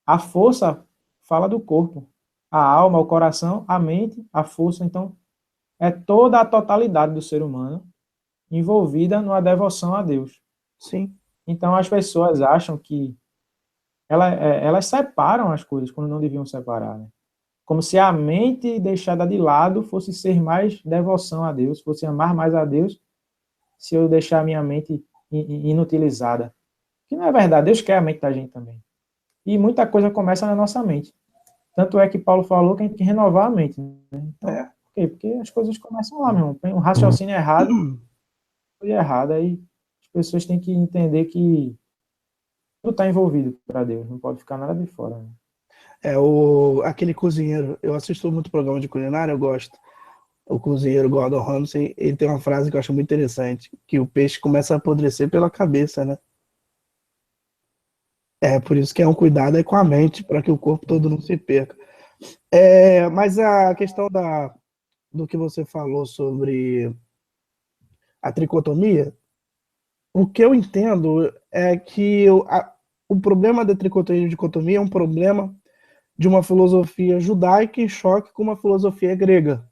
A força fala do corpo. A alma, o coração, a mente, a força. Então, é toda a totalidade do ser humano envolvida numa devoção a Deus. Sim. Então, as pessoas acham que elas separam as coisas quando não deviam separar, né? Como se a mente deixada de lado fosse ser mais devoção a Deus, fosse amar mais a Deus, se eu deixar a minha mente inutilizada. Que não é verdade, Deus quer a mente da gente também. E muita coisa começa na nossa mente. Tanto é que Paulo falou que a gente tem que renovar a mente. Né? Então, por quê? Porque as coisas começam lá, meu irmão. Tem um raciocínio errado, coisa errada, aí as pessoas têm que entender que tudo está envolvido para Deus, não pode ficar nada de fora. Né? Aquele cozinheiro, eu assisto muito programa de culinária, eu gosto. O cozinheiro Gordon Ramsay, ele tem uma frase que eu acho muito interessante, que o peixe começa a apodrecer pela cabeça, né? É por isso que é um cuidado aí com a mente, para que o corpo todo não se perca. Mas a questão do que você falou sobre a tricotomia, o que eu entendo é que o problema da tricotomia e dicotomia é um problema de uma filosofia judaica em choque com uma filosofia grega.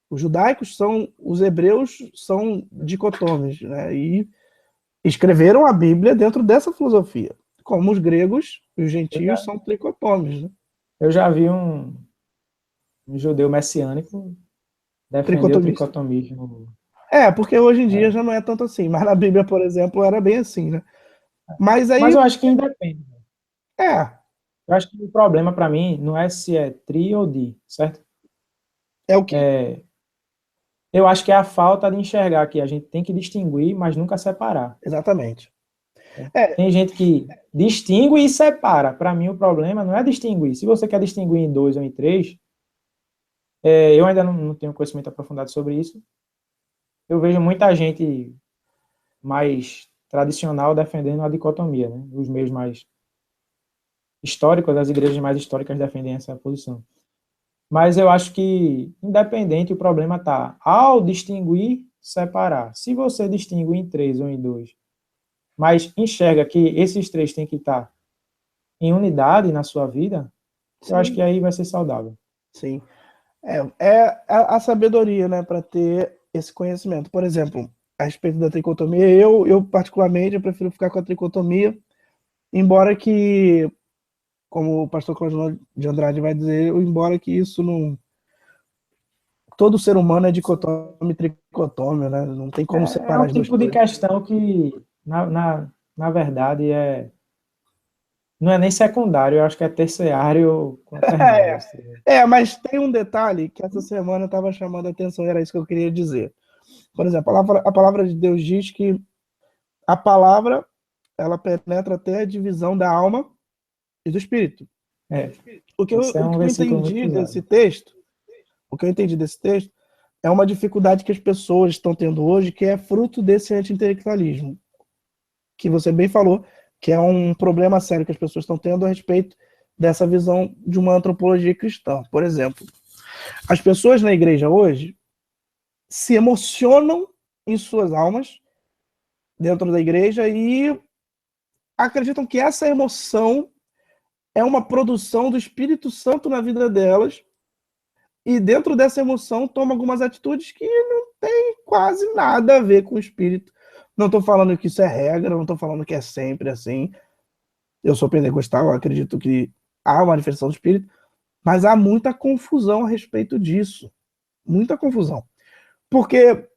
Os judaicos os hebreus são dicotômios, né? E escreveram a Bíblia dentro dessa filosofia, como os gregos e os gentios são tricotômios, né? Eu já vi um judeu messiânico defender o tricotomismo. Porque hoje em dia já não é tanto assim, mas na Bíblia, por exemplo, era bem assim, né? Mas eu acho que independe. É. Eu acho que o problema para mim não é se é tri ou di, certo? É o quê? Eu acho que é a falta de enxergar que a gente tem que distinguir, mas nunca separar. Exatamente. Tem gente que distingue e separa. Para mim, o problema não é distinguir. Se você quer distinguir em 2 ou em 3, eu ainda não tenho conhecimento aprofundado sobre isso. Eu vejo muita gente mais tradicional defendendo a dicotomia, né? Os meios mais históricos, as igrejas mais históricas defendem essa posição. Mas eu acho que, independente, o problema está ao distinguir, separar. Se você distingue em 3 ou em 2, mas enxerga que esses 3 têm que estar em unidade na sua vida, eu acho que aí vai ser saudável. Sim. É a sabedoria, né, para ter esse conhecimento. Por exemplo, a respeito da tricotomia, eu particularmente, eu prefiro ficar com a tricotomia, embora que, como o pastor Cláudio de Andrade vai dizer, embora que isso não... Todo ser humano é dicotômio e tricotômio, né? Não tem como separar um as duas tipo de coisas. questão que, na verdade, não é nem secundário, eu acho que é terciário quaternário. Mas tem um detalhe que essa semana eu estava chamando a atenção, era isso que eu queria dizer. Por exemplo, a palavra de Deus diz que a palavra, ela penetra até a divisão da alma e do espírito. O que eu entendi desse texto, é uma dificuldade que as pessoas estão tendo hoje, que é fruto desse anti-intelectualismo, que você bem falou, que é um problema sério que as pessoas estão tendo a respeito dessa visão de uma antropologia cristã. Por exemplo, as pessoas na igreja hoje se emocionam em suas almas dentro da igreja e acreditam que essa emoção é uma produção do Espírito Santo na vida delas, e dentro dessa emoção toma algumas atitudes que não tem quase nada a ver com o Espírito. Não estou falando que isso é regra, não estou falando que é sempre assim. Eu sou pentecostal, eu acredito que há uma manifestação do Espírito, mas há muita confusão a respeito disso. Muita confusão. Porque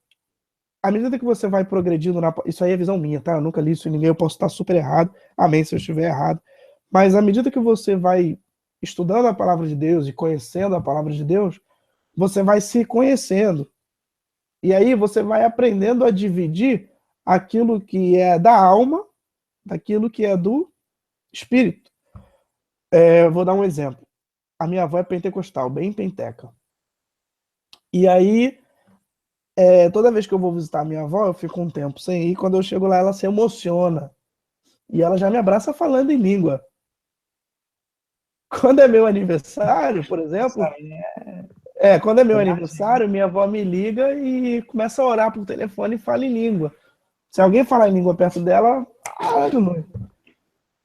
à medida que você vai progredindo, isso aí é visão minha, tá? Eu nunca li isso em ninguém, eu posso estar super errado, amém se eu estiver errado, mas à medida que você vai estudando a palavra de Deus e conhecendo a palavra de Deus, você vai se conhecendo. E aí você vai aprendendo a dividir aquilo que é da alma daquilo que é do espírito. Eu vou dar um exemplo. A minha avó é pentecostal, bem penteca. E aí, toda vez que eu vou visitar a minha avó, eu fico um tempo sem ir. Quando eu chego lá, ela se emociona. E ela já me abraça falando em língua. Quando é meu aniversário, por exemplo, quando é meu aniversário, minha avó me liga e começa a orar por telefone e fala em língua. Se alguém falar em língua perto dela,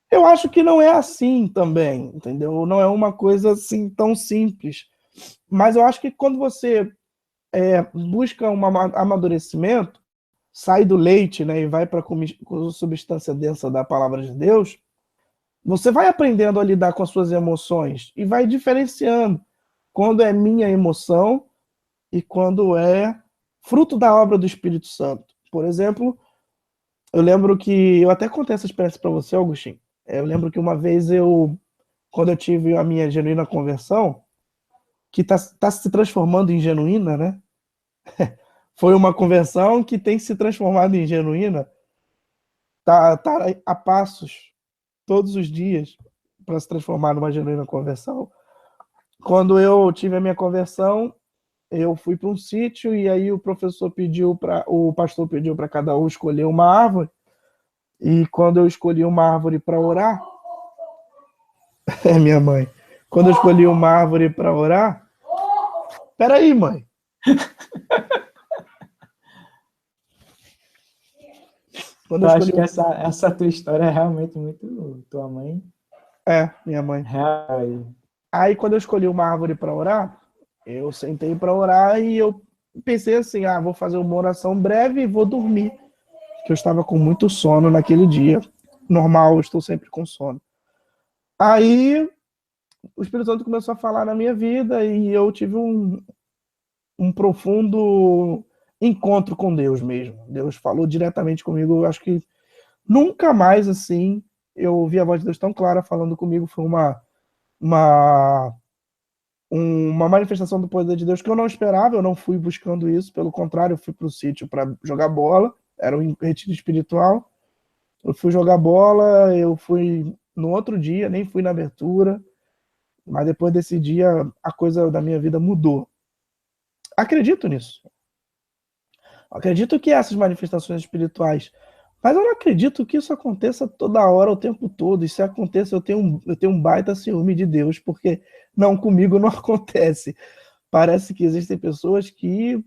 eu acho que não é assim também, entendeu? Não é uma coisa assim tão simples. Mas eu acho que quando você busca um amadurecimento, sai do leite, né, e vai para a substância densa da palavra de Deus, você vai aprendendo a lidar com as suas emoções e vai diferenciando quando é minha emoção e quando é fruto da obra do Espírito Santo. Por exemplo, eu lembro que eu até contei essa experiência para você, Augustinho. Eu lembro que uma vez quando eu tive a minha genuína conversão, que tá se transformando em genuína, né? Foi uma conversão que tem se transformado em genuína, tá a passos todos os dias para se transformar numa genuína conversão. Quando eu tive a minha conversão, eu fui para um sítio e aí o pastor pediu para cada um escolher uma árvore. E quando eu escolhi uma árvore para orar, minha mãe. Quando eu escolhi uma árvore para orar, peraí, mãe. Eu acho que essa tua história é realmente muito tua mãe. Minha mãe. Real. Aí, quando eu escolhi uma árvore para orar, eu sentei para orar e eu pensei assim, vou fazer uma oração breve e vou dormir. Porque eu estava com muito sono naquele dia. Normal, eu estou sempre com sono. Aí, o Espírito Santo começou a falar na minha vida e eu tive um profundo encontro com Deus mesmo. Deus falou diretamente comigo. Eu acho que nunca mais, assim, eu ouvi a voz de Deus tão clara falando comigo. Foi uma manifestação do poder de Deus que eu não esperava. Eu não fui buscando isso. Pelo contrário, eu fui para o sítio para jogar bola. Era um retiro espiritual. Eu fui jogar bola, eu fui no outro dia, nem fui na abertura. Mas depois desse dia, a coisa da minha vida mudou. Acredito nisso. Acredito que essas manifestações espirituais, mas eu não acredito que isso aconteça toda hora, o tempo todo. E se aconteça, eu tenho um baita ciúme de Deus, porque não, comigo não acontece. Parece que existem pessoas que,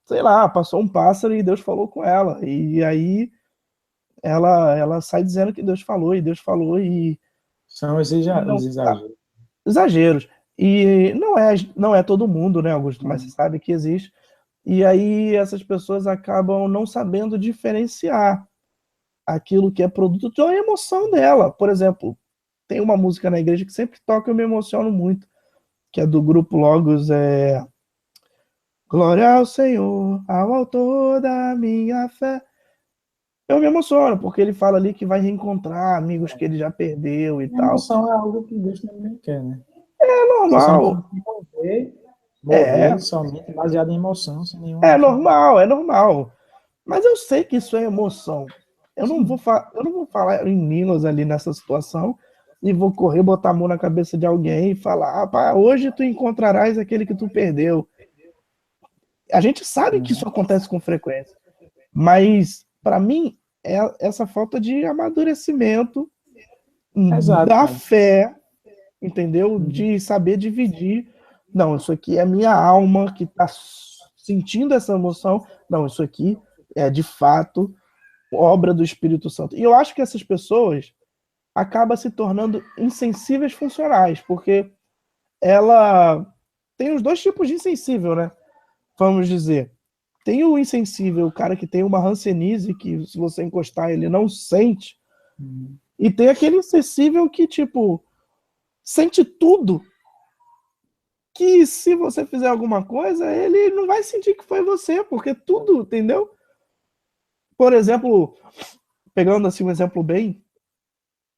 sei lá, passou um pássaro e Deus falou com ela. E aí ela sai dizendo que Deus falou, e Deus falou, e são os exageros. Exageros. E não é todo mundo, né, Augusto? Mas você sabe que existe. E aí essas pessoas acabam não sabendo diferenciar aquilo que é produto de uma emoção dela. Por exemplo, tem uma música na igreja que sempre toca e eu me emociono muito, que é do grupo Logos, Glória ao Senhor, ao autor da minha fé. Eu me emociono, porque ele fala ali que vai reencontrar amigos que ele já perdeu e tal. Emoção é algo que Deus também quer, né? É normal. Mover somente baseado em emoção, sem nenhuma. É normal. Mas eu sei que isso é emoção. Eu não vou falar em línguas ali nessa situação e vou correr, botar a mão na cabeça de alguém e falar, hoje tu encontrarás aquele que tu perdeu. A gente sabe que isso acontece com frequência. Mas, para mim, é essa falta de amadurecimento da fé, entendeu? De saber dividir. Não, isso aqui é a minha alma que está sentindo essa emoção. Não, isso aqui é, de fato, obra do Espírito Santo. E eu acho que essas pessoas acabam se tornando insensíveis funcionais, porque ela tem os dois tipos de insensível, né? Vamos dizer. Tem o insensível, o cara que tem uma hanseníase, que se você encostar ele não sente. E tem aquele insensível que, tipo, sente tudo. Que se você fizer alguma coisa, ele não vai sentir que foi você, porque tudo, entendeu? Por exemplo, pegando assim um exemplo bem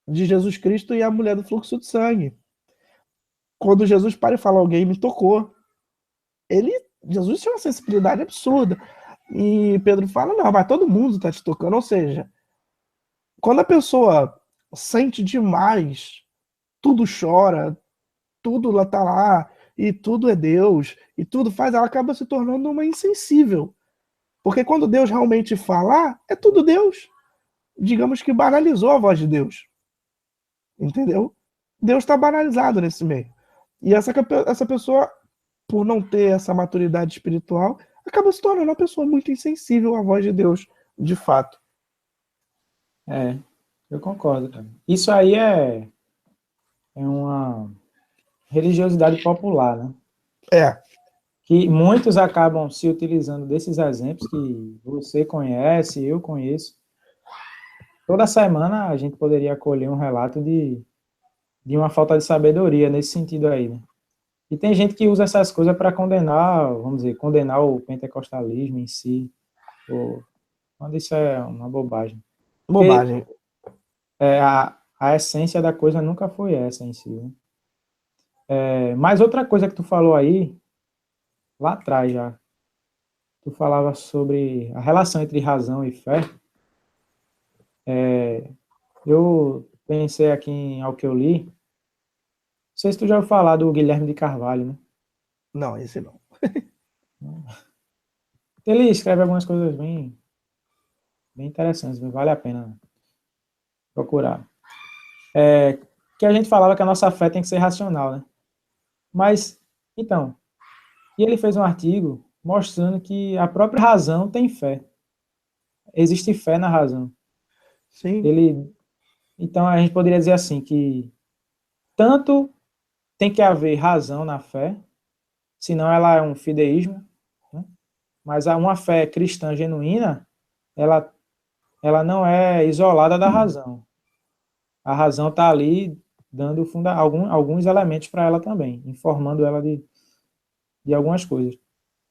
de Jesus Cristo e a mulher do fluxo de sangue. Quando Jesus para e fala, alguém me tocou. Jesus tinha uma sensibilidade absurda. E Pedro fala, não, mas todo mundo está te tocando. Ou seja, quando a pessoa sente demais, tudo chora, tudo lá tá lá, e tudo é Deus, e tudo faz, ela acaba se tornando uma insensível. Porque quando Deus realmente falar, é tudo Deus. Digamos que banalizou a voz de Deus. Entendeu? Deus está banalizado nesse meio. E essa pessoa, por não ter essa maturidade espiritual, acaba se tornando uma pessoa muito insensível à voz de Deus, de fato. Eu concordo, cara. Isso aí é uma religiosidade popular, né? É, Que muitos acabam se utilizando desses exemplos que você conhece, eu conheço. Toda semana a gente poderia colher um relato de uma falta de sabedoria nesse sentido aí, né? E tem gente que usa essas coisas para condenar, vamos dizer, condenar o pentecostalismo em si, ou, quando isso é uma bobagem. Porque bobagem. a essência da coisa nunca foi essa em si, né? Mas outra coisa que tu falou aí, lá atrás já, tu falava sobre a relação entre razão e fé. Eu pensei aqui em algo que eu li. Não sei se tu já ouviu falar do Guilherme de Carvalho, né? Não, esse não. Ele escreve algumas coisas bem interessantes, vale a pena procurar. Que a gente falava que a nossa fé tem que ser racional, né? Mas, então, e ele fez um artigo mostrando que a própria razão tem fé. Existe fé na razão. Sim, Então, a gente poderia dizer assim, que tanto tem que haver razão na fé, senão ela é um fideísmo, né? Mas uma fé cristã genuína, ela, ela não é isolada da razão. A razão está ali dando alguns elementos para ela também, informando ela de algumas coisas.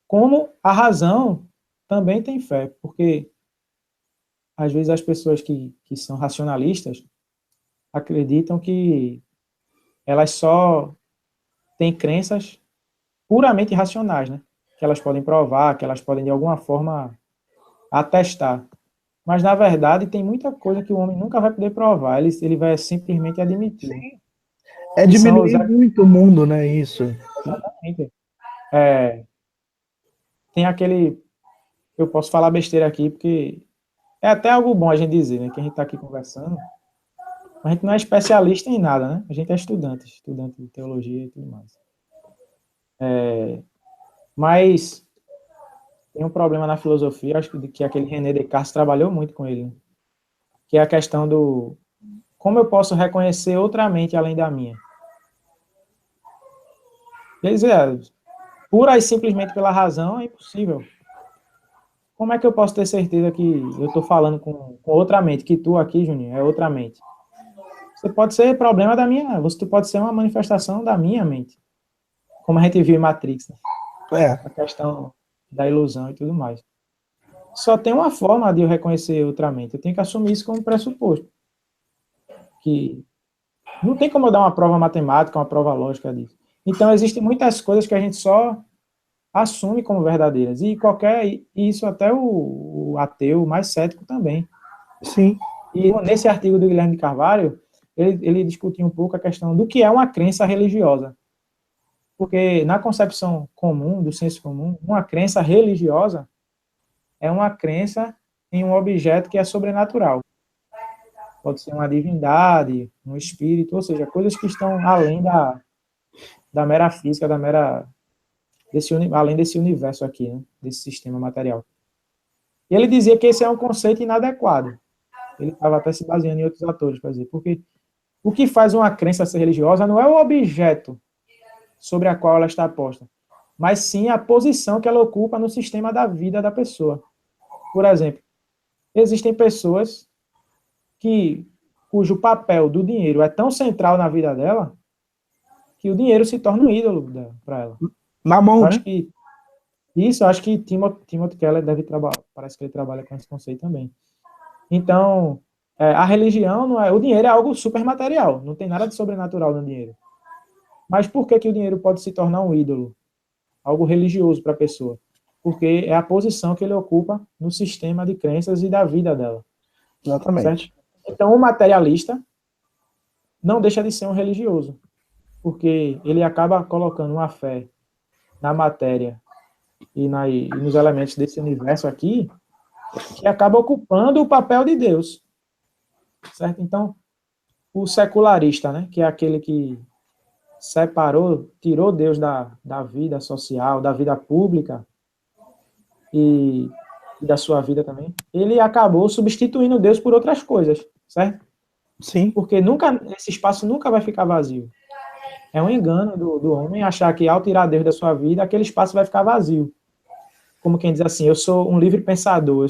Como a razão também tem fé, porque às vezes as pessoas que são racionalistas acreditam que elas só têm crenças puramente racionais, né? Que elas podem provar, que elas podem de alguma forma atestar. Mas na verdade tem muita coisa que o homem nunca vai poder provar, ele vai simplesmente admitir, né? é Que são diminuir muito o mundo, né? Isso. exatamente. Tem aquele, eu posso falar besteira aqui porque é até algo bom a gente dizer, né? Que a gente está aqui conversando. A gente não é especialista em nada, né? A gente é estudante de teologia e tudo mais. Mas tem um problema na filosofia, acho que aquele René Descartes trabalhou muito com ele, né? Que é a questão do como eu posso reconhecer outra mente além da minha. Quer dizer, pura e simplesmente pela razão é impossível. Como é que eu posso ter certeza que eu estou falando com outra mente, que tu aqui, Juninho, é outra mente? Você pode ser problema da minha, você pode ser uma manifestação da minha mente, como a gente viu em Matrix, né? É, A questão da ilusão e tudo mais. Só tem uma forma de eu reconhecer outra mente, eu tenho que assumir isso como pressuposto, que não tem como eu dar uma prova matemática, uma prova lógica disso. Então, existem muitas coisas que a gente só assume como verdadeiras, e isso até o ateu mais cético também. sim. E nesse artigo do Guilherme de Carvalho, ele discutia um pouco a questão do que é uma crença religiosa. Porque na concepção comum, do senso comum, uma crença religiosa é uma crença em um objeto que é sobrenatural. Pode ser uma divindade, um espírito, ou seja, coisas que estão além da mera física, além desse universo aqui, né? Desse sistema material. E ele dizia que esse é um conceito inadequado. Ele estava até se baseando em outros autores para dizer, porque o que faz uma crença ser religiosa não é o objeto sobre a qual ela está posta, mas sim a posição que ela ocupa no sistema da vida da pessoa. Por exemplo, existem pessoas cujo papel do dinheiro é tão central na vida dela que o dinheiro se torna um ídolo para ela. Na mão, Eu né? acho que Isso, eu acho que Timothy Keller deve trabalhar, parece que ele trabalha com esse conceito também. Então, a religião não é, o dinheiro é algo super material, não tem nada de sobrenatural no dinheiro. Mas por que que o dinheiro pode se tornar um ídolo, algo religioso para a pessoa? Porque é a posição que ele ocupa no sistema de crenças e da vida dela, certo? Exatamente. Então, o materialista não deixa de ser um religioso, porque ele acaba colocando uma fé na matéria e nos elementos desse universo aqui, que acaba ocupando o papel de Deus, certo? Então, o secularista, né, que é aquele que separou, tirou Deus da vida social, da vida pública e, e da sua vida também, ele acabou substituindo Deus por outras coisas, certo? Sim, Porque nunca, esse espaço nunca vai ficar vazio. É um engano do homem achar que ao tirar Deus da sua vida, aquele espaço vai ficar vazio. Como quem diz assim, eu sou um livre pensador,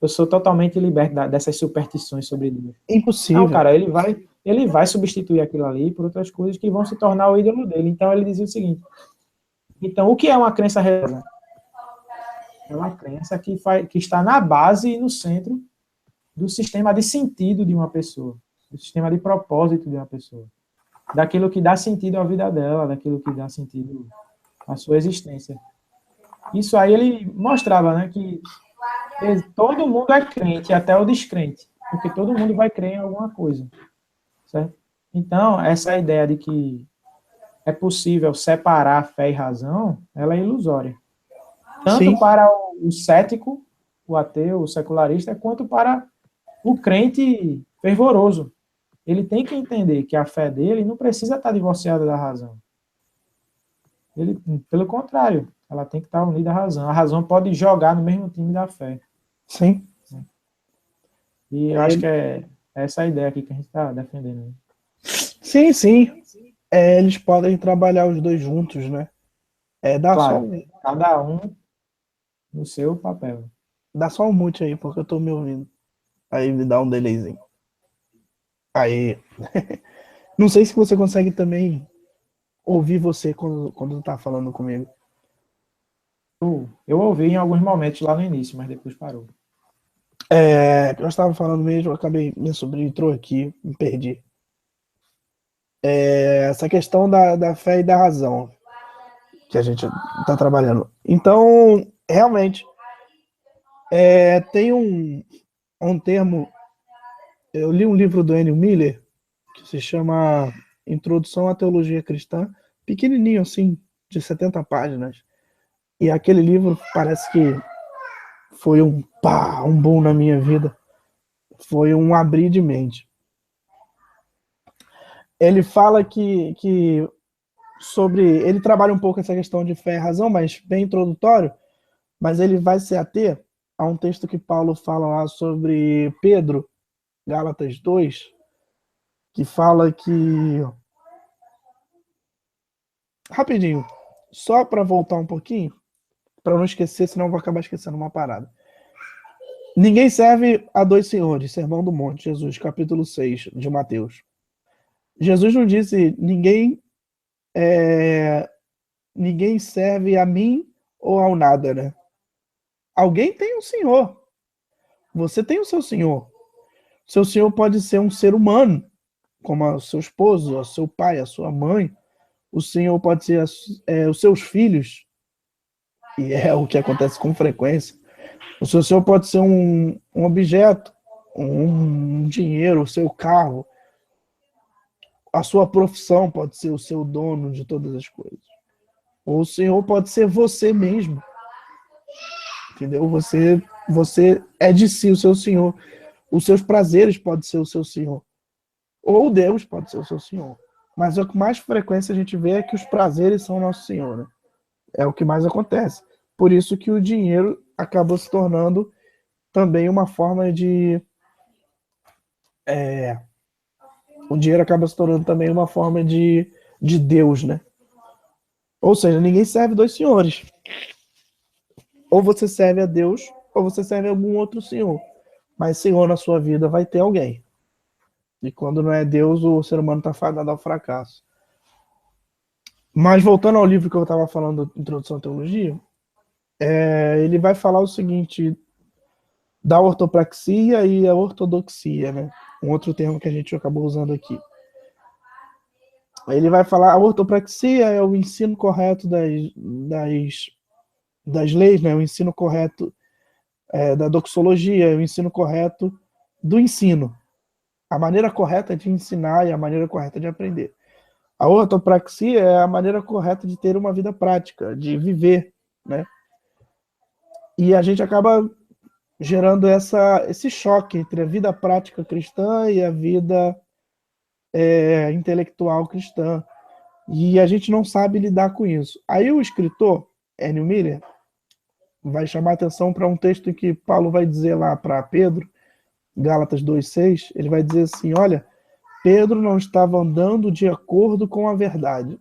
eu sou totalmente liberto dessas superstições sobre Deus. Não, impossível. cara, ele vai substituir aquilo ali por outras coisas que vão se tornar o ídolo dele. Então ele dizia o seguinte: então o que é uma crença religiosa? É uma crença que está na base e no centro do sistema de sentido de uma pessoa, do sistema de propósito de uma pessoa, daquilo que dá sentido à vida dela, daquilo que dá sentido à sua existência. Isso aí ele mostrava, né, que todo mundo é crente, até o descrente, porque todo mundo vai crer em alguma coisa, certo? Então, essa ideia de que é possível separar fé e razão, ela é ilusória. Tanto Sim, para o cético, o ateu, o secularista, quanto para o crente fervoroso. Ele tem que entender que a fé dele não precisa estar divorciada da razão. Ele, pelo contrário, ela tem que estar unida à razão. A razão pode jogar no mesmo time da fé. sim. E eu acho que é essa a ideia aqui que a gente está defendendo. Né? Sim, sim. Eles podem trabalhar os dois juntos, né? Claro, cada um no seu papel. Dá só um mute aí, porque eu tô me ouvindo. Aí me dá um delayzinho. Aí. Não sei se você consegue também ouvir você quando tá falando comigo. Eu ouvi em alguns momentos lá no início, mas depois parou. Eu estava falando mesmo, eu acabei, minha sobrinha entrou aqui, me perdi. Essa questão da fé e da razão que a gente está trabalhando. Então, realmente, tem um termo. Eu li um livro do Enio Miller que se chama Introdução à Teologia Cristã, pequenininho assim, de 70 páginas. E aquele livro parece que foi um boom na minha vida. Foi um abrir de mente. Ele fala que sobre. Ele trabalha um pouco essa questão de fé e razão, mas bem introdutório, mas ele vai se ater a um texto que Paulo fala lá sobre Pedro, Gálatas 2, que fala que. Rapidinho, só para voltar um pouquinho, para não esquecer, senão eu vou acabar esquecendo uma parada. Ninguém serve a dois senhores, Sermão do Monte, Jesus, capítulo 6 de Mateus. Jesus não disse ninguém serve a mim ou ao nada, né? Alguém tem um senhor. Você tem o seu senhor. Seu senhor pode ser um ser humano, como o seu esposo, o seu pai, a sua mãe. O senhor pode ser os seus filhos, e é o que acontece com frequência. O seu senhor pode ser um objeto, um dinheiro, o seu carro. A sua profissão pode ser o seu dono de todas as coisas. Ou o senhor pode ser você mesmo. Entendeu? Você é de si o seu senhor. Os seus prazeres podem ser o seu senhor. Ou Deus pode ser o seu senhor. Mas o que mais frequência a gente vê é que os prazeres são o nosso senhor, né? É o que mais acontece. Por isso que o dinheiro acabou se tornando também uma forma de. O dinheiro acaba se tornando também uma forma de Deus, né? Ou seja, ninguém serve dois senhores. Ou você serve a Deus, ou você serve a algum outro senhor. Mas senhor na sua vida vai ter alguém. E quando não é Deus, o ser humano está fadado ao fracasso. Mas voltando ao livro que eu estava falando, Introdução à Teologia, Ele vai falar o seguinte, da ortopraxia e a ortodoxia, né? Um outro termo que a gente acabou usando aqui. Ele vai falar, a ortopraxia é o ensino correto das leis, né? O ensino correto da doxologia, o ensino correto do ensino. A maneira correta de ensinar e a maneira correta de aprender. A ortopraxia é a maneira correta de ter uma vida prática, de viver, né? E a gente acaba gerando esse choque entre a vida prática cristã e a vida intelectual cristã. E a gente não sabe lidar com isso. Aí o escritor, Ennio Miller, vai chamar atenção para um texto em que Paulo vai dizer lá para Pedro, Gálatas 2,6, ele vai dizer assim, olha, Pedro não estava andando de acordo com a verdade.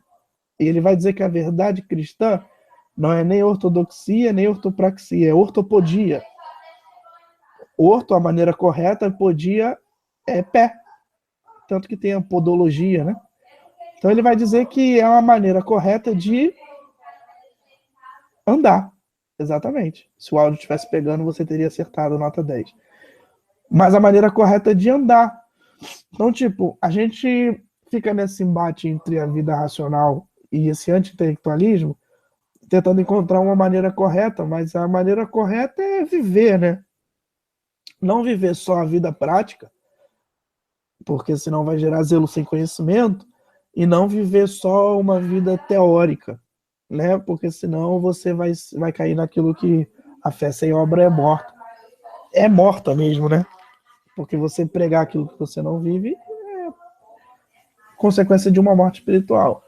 E ele vai dizer que a verdade cristã não é nem ortodoxia, nem ortopraxia, é ortopodia. Orto, a maneira correta, podia é pé. Tanto que tem a podologia, né? Então ele vai dizer que é uma maneira correta de andar. Exatamente. Se o áudio estivesse pegando, você teria acertado nota 10. Mas a maneira correta de andar. Então, tipo, a gente fica nesse embate entre a vida racional e esse anti-intelectualismo, tentando encontrar uma maneira correta, mas a maneira correta é viver, né? Não viver só a vida prática, porque senão vai gerar zelo sem conhecimento, e não viver só uma vida teórica, né? Porque senão você vai cair naquilo que a fé sem obra é morta. É morta mesmo, né? Porque você pregar aquilo que você não vive é consequência de uma morte espiritual.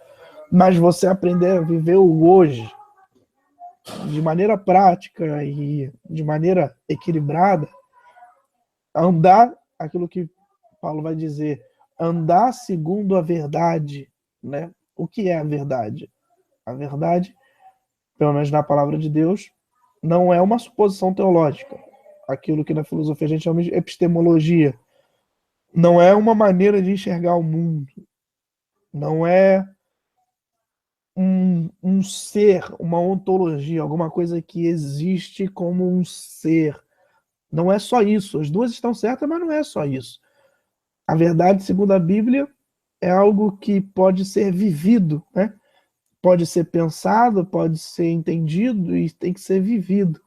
Mas você aprender a viver o hoje de maneira prática e de maneira equilibrada, andar aquilo que Paulo vai dizer, andar segundo a verdade, né? O que é a verdade? A verdade, pelo menos na palavra de Deus, não é uma suposição teológica. Aquilo que na filosofia a gente chama de epistemologia. Não é uma maneira de enxergar o mundo. Não é um ser, uma ontologia, alguma coisa que existe como um ser. Não é só isso. As duas estão certas, mas não é só isso. A verdade, segundo a Bíblia, é algo que pode ser vivido, né? Pode ser pensado, pode ser entendido e tem que ser vivido.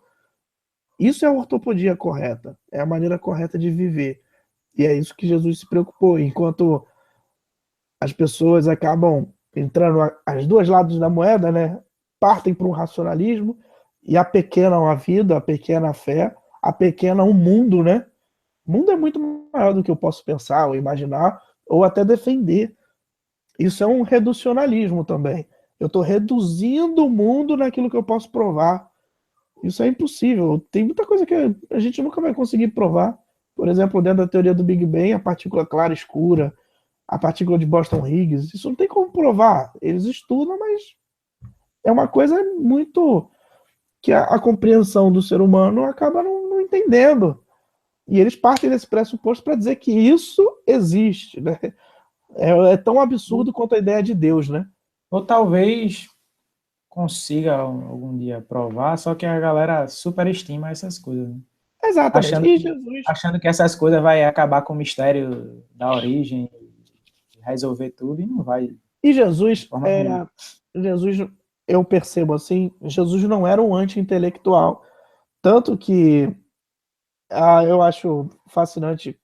Isso é a ortopodia correta, é a maneira correta de viver. E é isso que Jesus se preocupou. Enquanto as pessoas acabam entrando as duas lados da moeda, né? Partem para um racionalismo e apequenam a vida, apequenam a fé, apequenam o mundo, né? O mundo é muito maior do que eu posso pensar ou imaginar ou até defender. Isso é um reducionalismo também. Eu estou reduzindo o mundo naquilo que eu posso provar. Isso é impossível. Tem muita coisa que a gente nunca vai conseguir provar. Por exemplo, dentro da teoria do Big Bang, a partícula clara escura, a partícula de Boston-Higgs, isso não tem como provar. Eles estudam, mas é uma coisa muito que a compreensão do ser humano acaba não entendendo. E eles partem desse pressuposto para dizer que isso existe, né? É tão absurdo quanto a ideia de Deus, né? Ou talvez consiga algum dia provar, só que a galera superestima essas coisas, né? Exatamente. Achando E que, Jesus, achando que essas coisas vai acabar com o mistério da origem, resolver tudo, e não vai. e Jesus, De forma nenhuma. Jesus, eu percebo assim, Jesus não era um anti-intelectual. Tanto que eu acho fascinante,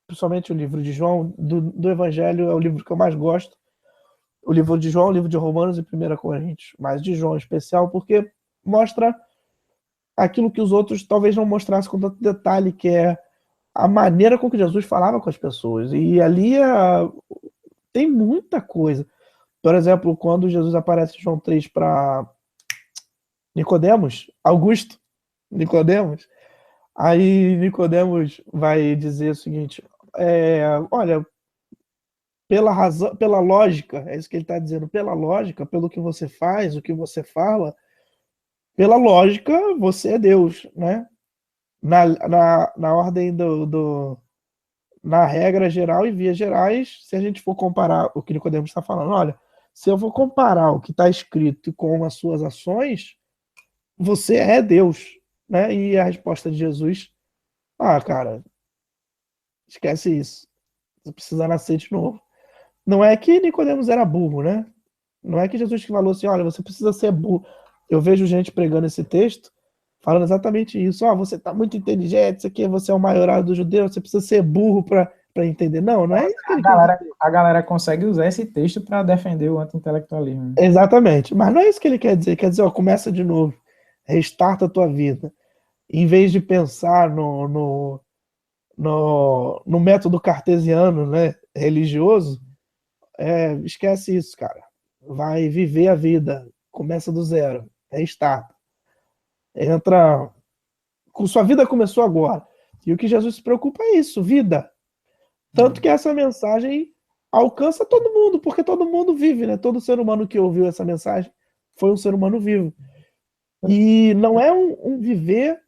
principalmente o livro de João, do Evangelho, é o livro que eu mais gosto. O livro de João, o livro de Romanos e 1 Coríntios, mas de João em especial, porque mostra aquilo que os outros talvez não mostrassem com tanto detalhe, que é a maneira com que Jesus falava com as pessoas. E ali tem muita coisa. Por exemplo, quando Jesus aparece em João 3 para Nicodemos, Augusto, Nicodemos, aí Nicodemos vai dizer o seguinte: olha, pela razão, pela lógica, é isso que ele está dizendo, pela lógica, pelo que você faz, o que você fala, pela lógica, você é Deus, né? Na ordem na regra geral e vias gerais, se a gente for comparar o que Nicodemos está falando, olha, se eu vou comparar o que está escrito com as suas ações, você é Deus, né? E a resposta de Jesus, cara, esquece isso. Você precisa nascer de novo. Não é que Nicodemos era burro, né? Não é que Jesus que falou assim, olha, você precisa ser burro. Eu vejo gente pregando esse texto, falando exatamente isso. Você está muito inteligente, isso aqui, você é o maioral dos judeus, você precisa ser burro para entender. Não, não é isso que A ele quer galera, dizer. a galera consegue usar esse texto para defender o anti-intelectualismo, né? Exatamente. Mas não é isso que ele quer dizer. Quer dizer, começa de novo. Restarta a tua vida. Em vez de pensar no método cartesiano, né, religioso, esquece isso, cara. Vai viver a vida. Começa do zero. Restarta. Entra. Sua vida começou agora. E o que Jesus se preocupa é isso, vida. Tanto que essa mensagem alcança todo mundo, porque todo mundo vive, né? Todo ser humano que ouviu essa mensagem foi um ser humano vivo. E não é um viver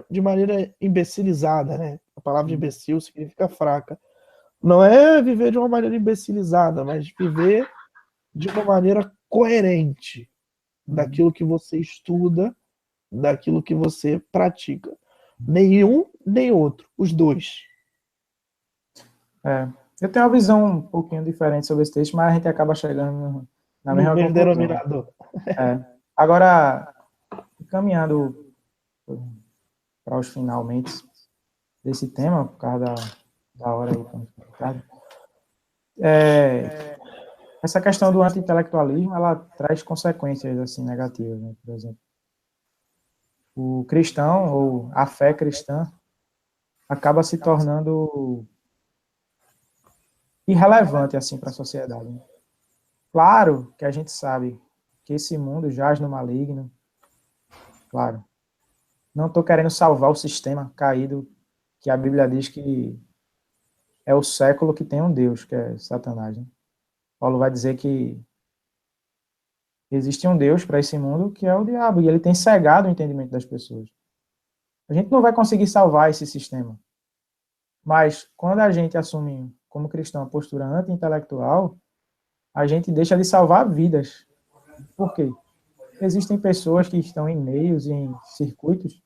de maneira imbecilizada, né? A palavra imbecil significa fraca. Não é viver de uma maneira imbecilizada, mas viver de uma maneira coerente daquilo que você estuda, daquilo que você pratica. Nenhum, nem outro. Os dois. Eu tenho uma visão um pouquinho diferente sobre esse texto, mas a gente acaba chegando na No mesma mesmo conclusão. denominador. Agora, caminhando para os finalmente desse tema, por causa da hora aí, essa questão do anti-intelectualismo, ela traz consequências assim negativas, né? Por exemplo, o cristão ou a fé cristã acaba se tornando irrelevante assim para a sociedade, né? Claro que a gente sabe que esse mundo jaz no maligno, claro. Não estou querendo salvar o sistema caído que a Bíblia diz que é o século que tem um Deus, que é Satanás, né? Paulo vai dizer que existe um Deus para esse mundo que é o diabo, e ele tem cegado o entendimento das pessoas. A gente não vai conseguir salvar esse sistema. Mas quando a gente assume como cristão a postura anti-intelectual, a gente deixa de salvar vidas. Por quê? Existem pessoas que estão em meios e em circuitos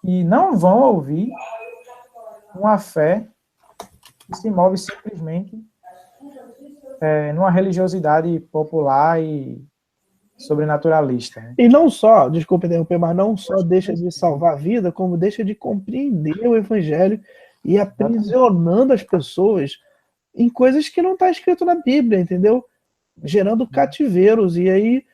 e não vão ouvir uma fé que se move simplesmente numa religiosidade popular e sobrenaturalista, né? E não só, desculpa interromper, mas não só deixa de salvar a vida, como deixa de compreender o evangelho e aprisionando as pessoas em coisas que não está escrito na Bíblia, entendeu? Gerando cativeiros. E aí,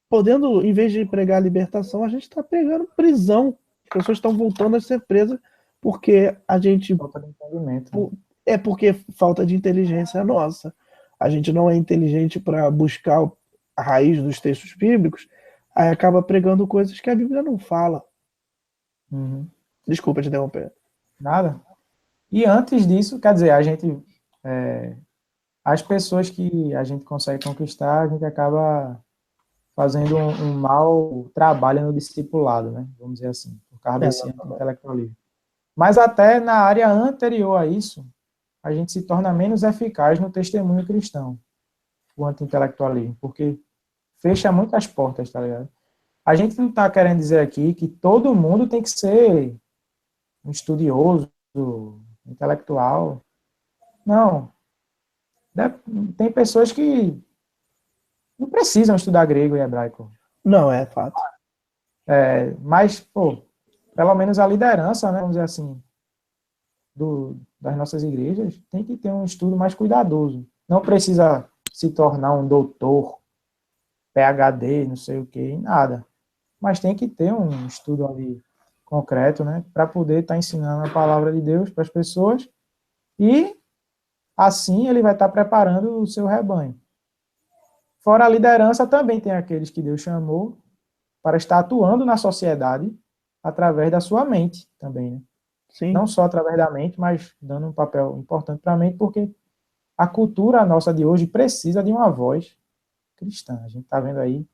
podendo, em vez de pregar libertação, a gente está pregando prisão. As pessoas estão voltando a ser presas porque a gente. Falta de entendimento, né? É porque falta de inteligência nossa. A gente não é inteligente para buscar a raiz dos textos bíblicos, aí acaba pregando coisas que a Bíblia não fala. Uhum. Desculpa te interromper. Nada. E antes disso, quer dizer, a gente, as pessoas que a gente consegue conquistar, a gente acaba fazendo um mau trabalho no discipulado, né? Vamos dizer assim, por causa desse anti-intelectualismo. Mas até na área anterior a isso, a gente se torna menos eficaz no testemunho cristão, o anti-intelectualismo, porque fecha muitas portas, tá ligado? A gente não está querendo dizer aqui que todo mundo tem que ser um estudioso, intelectual. Não. Tem pessoas que não precisam estudar grego e hebraico. Não, é fato. Mas, pô, pelo menos a liderança, né, vamos dizer assim, das nossas igrejas, tem que ter um estudo mais cuidadoso. Não precisa se tornar um doutor, PhD, não sei o que, nada. Mas tem que ter um estudo ali concreto, né, para poder estar ensinando a palavra de Deus para as pessoas e assim ele vai estar preparando o seu rebanho. Fora a liderança, também tem aqueles que Deus chamou para estar atuando na sociedade através da sua mente também, né? Sim. Não só através da mente, mas dando um papel importante para a mente, porque a cultura nossa de hoje precisa de uma voz cristã. A gente está vendo aí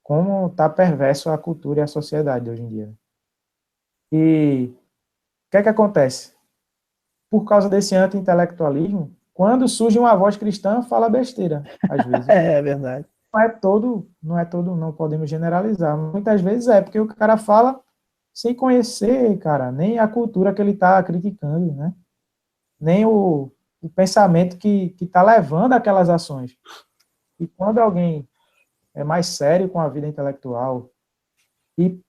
como está perverso a cultura e a sociedade de hoje em dia. E o que é que acontece? Por causa desse anti-intelectualismo, quando surge uma voz cristã, fala besteira, às vezes. É verdade. não podemos generalizar. Muitas vezes é, porque o cara fala sem conhecer, cara, nem a cultura que ele está criticando, né? Nem o pensamento que está levando aquelas ações. E quando alguém é mais sério com a vida intelectual e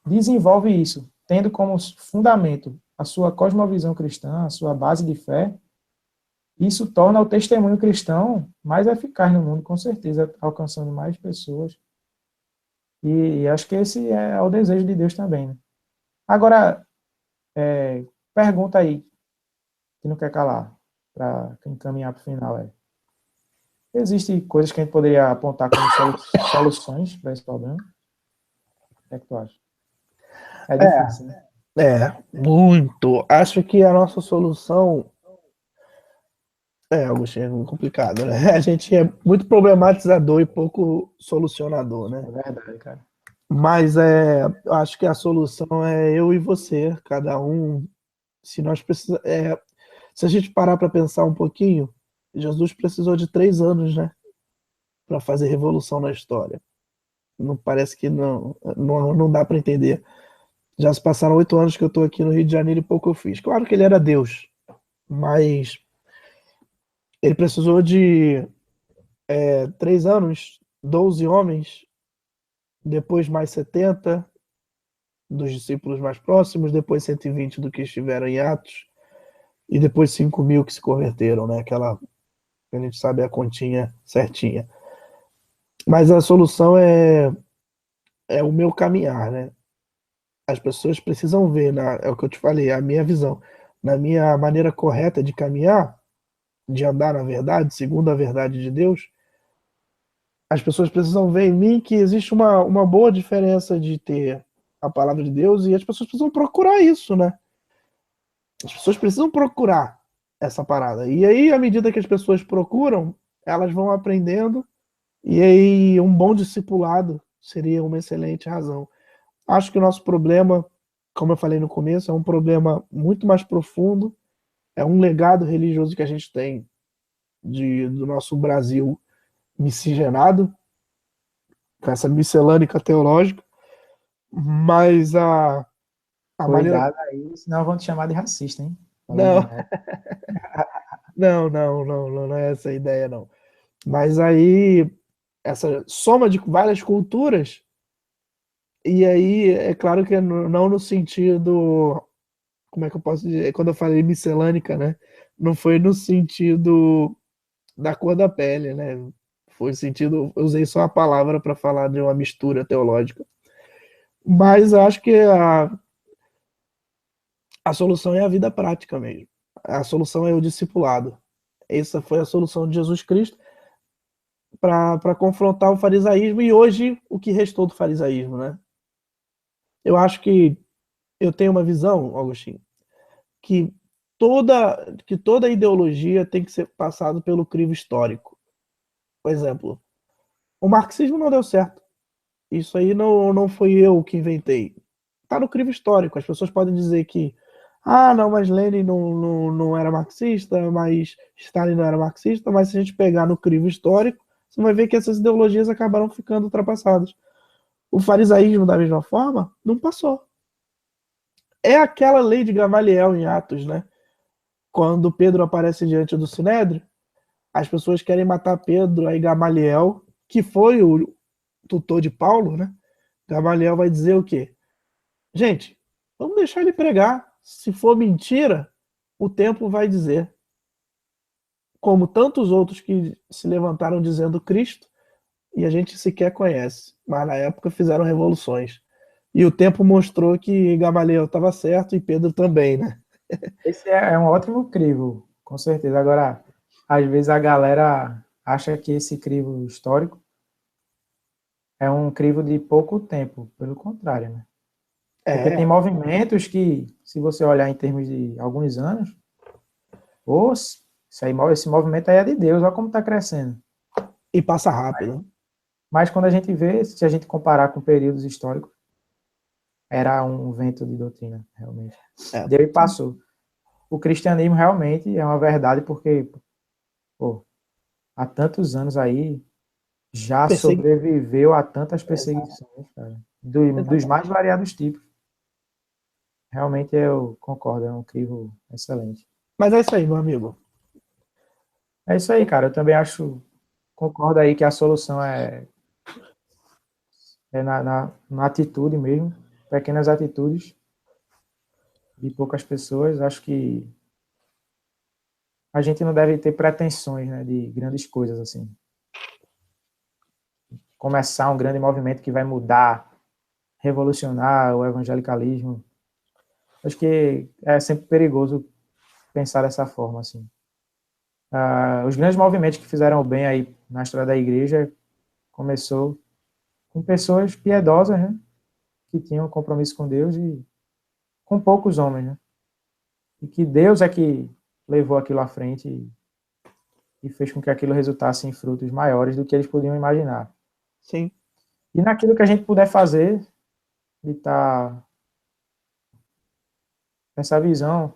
desenvolve isso, tendo como fundamento a sua cosmovisão cristã, a sua base de fé, isso torna o testemunho cristão mais eficaz no mundo, com certeza, alcançando mais pessoas. E acho que esse é o desejo de Deus também, né? Agora, pergunta aí, que não quer calar, para encaminhar para o final. Existem coisas que a gente poderia apontar como soluções para esse problema? O que é que tu acha? É difícil, né? Muito. Acho que a nossa solução Agostinho, é complicado, né? A gente é muito problematizador e pouco solucionador, né? É verdade, cara. Mas eu acho que a solução é eu e você, cada um. Se nós precisamos, se a gente parar para pensar um pouquinho, Jesus precisou de 3 anos, né, para fazer revolução na história. Não parece que não dá para entender. Já se passaram 8 anos que eu estou aqui no Rio de Janeiro e pouco eu fiz. Claro que ele era Deus, mas ele precisou de 3 anos, 12 homens, depois mais 70 dos discípulos mais próximos, depois 120 do que estiveram em Atos, e depois 5.000 que se converteram, né? Aquela, a gente sabe a continha certinha. Mas a solução é o meu caminhar, né? As pessoas precisam ver, é o que eu te falei, a minha visão. Na minha maneira correta de caminhar, de andar na verdade, segundo a verdade de Deus, as pessoas precisam ver em mim que existe uma boa diferença de ter a palavra de Deus e as pessoas precisam procurar isso, né? As pessoas precisam procurar essa parada. E aí, à medida que as pessoas procuram, elas vão aprendendo, e aí um bom discipulado seria uma excelente razão. Acho que o nosso problema, como eu falei no começo, é um problema muito mais profundo, é um legado religioso que a gente tem do nosso Brasil miscigenado, com essa miscelânica teológica, mas a maneira. Cuidado aí, senão vão te chamar de racista, hein? Falando Não, merda. não é essa a ideia, não. Mas aí, essa soma de várias culturas, e aí, é claro que não no sentido, como é que eu posso dizer? Quando eu falei miscelânica, né? Não foi no sentido da cor da pele, né? Foi no sentido, eu usei só a palavra para falar de uma mistura teológica. Mas acho que a solução é a vida prática mesmo. A solução é o discipulado. Essa foi a solução de Jesus Cristo para confrontar o farisaísmo e hoje o que restou do farisaísmo, né? Eu acho que eu tenho uma visão, Agostinho, que toda ideologia tem que ser passada pelo crivo histórico. Por exemplo, o marxismo não deu certo. Isso aí não fui eu que inventei. Está no crivo histórico. As pessoas podem dizer que não, mas Lenin não era marxista, mas Stalin não era marxista, mas se a gente pegar no crivo histórico, você vai ver que essas ideologias acabaram ficando ultrapassadas. O farisaísmo, da mesma forma, não passou. É aquela lei de Gamaliel em Atos, né? Quando Pedro aparece diante do Sinédrio, as pessoas querem matar Pedro, aí Gamaliel, que foi o tutor de Paulo, né? Gamaliel vai dizer o quê? Gente, vamos deixar ele pregar. Se for mentira, o tempo vai dizer. Como tantos outros que se levantaram dizendo Cristo, e a gente sequer conhece, mas na época fizeram revoluções. E o tempo mostrou que Gamaliel estava certo e Pedro também, né? Esse é um ótimo crivo, com certeza. Agora, às vezes a galera acha que esse crivo histórico é um crivo de pouco tempo, pelo contrário, né? Porque tem É, movimentos que, se você olhar em termos de alguns anos, esse movimento aí é de Deus, olha como está crescendo. e passa rápido. Mas quando a gente vê, se a gente comparar com períodos históricos, era um vento de doutrina, realmente. É. Deu e passou. O cristianismo realmente é uma verdade, porque, pô, há tantos anos aí, já sobreviveu a tantas perseguições, cara, dos mais variados tipos. Realmente eu concordo, é um crivo excelente. Mas é isso aí, meu amigo. É isso aí, cara. Eu também concordo aí que a solução é na atitude mesmo, pequenas atitudes de poucas pessoas. Acho que a gente não deve ter pretensões, né, de grandes coisas assim. Começar um grande movimento que vai mudar, revolucionar o evangelicalismo. Acho que é sempre perigoso pensar dessa forma assim. Os grandes movimentos que fizeram bem aí na história da igreja começou com pessoas piedosas, né, que tinham compromisso com Deus e com poucos homens, né? E que Deus é que levou aquilo à frente e fez com que aquilo resultasse em frutos maiores do que eles podiam imaginar. Sim. E naquilo que a gente puder fazer, de estar essa visão,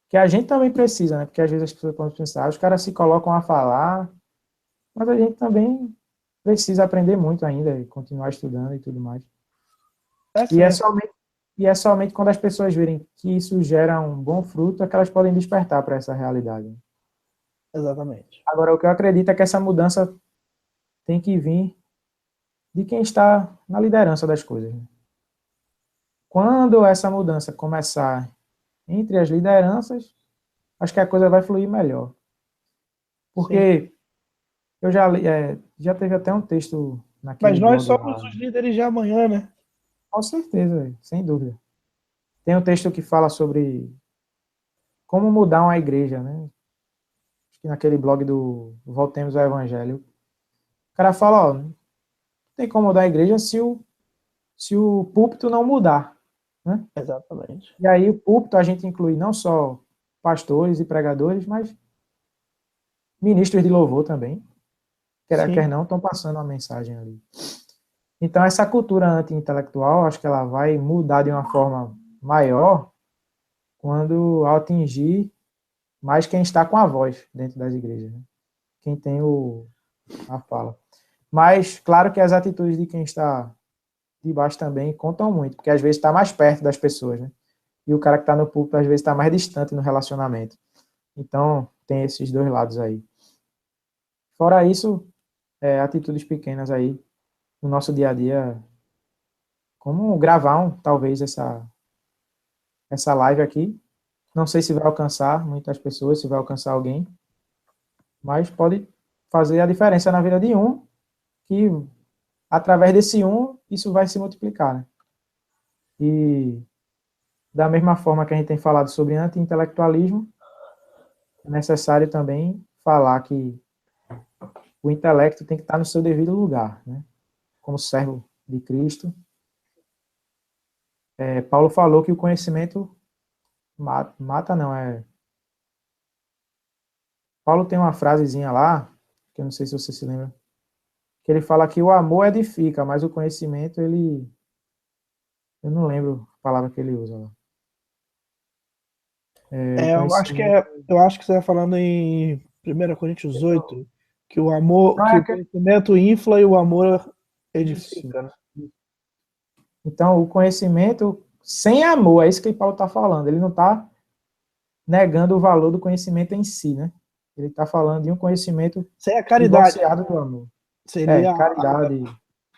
que a gente também precisa, né? Porque às vezes as pessoas podem pensar, os caras se colocam a falar, mas a gente também precisa aprender muito ainda, e continuar estudando e tudo mais. E é somente quando as pessoas verem que isso gera um bom fruto é que elas podem despertar para essa realidade. Exatamente. Agora, o que eu acredito é que essa mudança tem que vir de quem está na liderança das coisas. Quando essa mudança começar entre as lideranças, acho que a coisa vai fluir melhor. Porque eu já li, já teve até um texto naquele Mas nós blog somos lá. os líderes de amanhã, né? Com certeza, sem dúvida. Tem um texto que fala sobre como mudar uma igreja, né? Acho que naquele blog do Voltemos ao Evangelho. O cara fala, ó, não tem como mudar a igreja se o púlpito não mudar, né? Exatamente. E aí o púlpito a gente inclui não só pastores e pregadores, mas ministros de louvor também, quer não, estão passando uma mensagem ali. Então essa cultura anti-intelectual, acho que ela vai mudar de uma forma maior quando atingir mais quem está com a voz dentro das igrejas, né? Quem tem a fala. Mas claro que as atitudes de quem está de baixo também contam muito, porque às vezes está mais perto das pessoas, né? E o cara que está no púlpito às vezes está mais distante no relacionamento. Então tem esses dois lados aí. Fora isso, atitudes pequenas aí no nosso dia a dia, como gravar talvez essa live aqui. Não sei se vai alcançar muitas pessoas, se vai alcançar alguém, mas pode fazer a diferença na vida de um, que através desse um, isso vai se multiplicar, né? E da mesma forma que a gente tem falado sobre anti-intelectualismo, é necessário também falar que o intelecto tem que estar no seu devido lugar, né? Como servo de Cristo. Paulo falou que o conhecimento mata não, Paulo tem uma frasezinha lá, que eu não sei se você se lembra, que ele fala que o amor edifica, mas o conhecimento, eu não lembro a palavra que ele usa lá. Eu acho que você está falando em 1 Coríntios 8, que o amor, que o conhecimento infla e o amor edifica, né? Então, o conhecimento sem amor, é isso que Paulo está falando. Ele não está negando o valor do conhecimento em si, né? Ele está falando de um conhecimento sem a caridade, divorciado do amor. Seria caridade,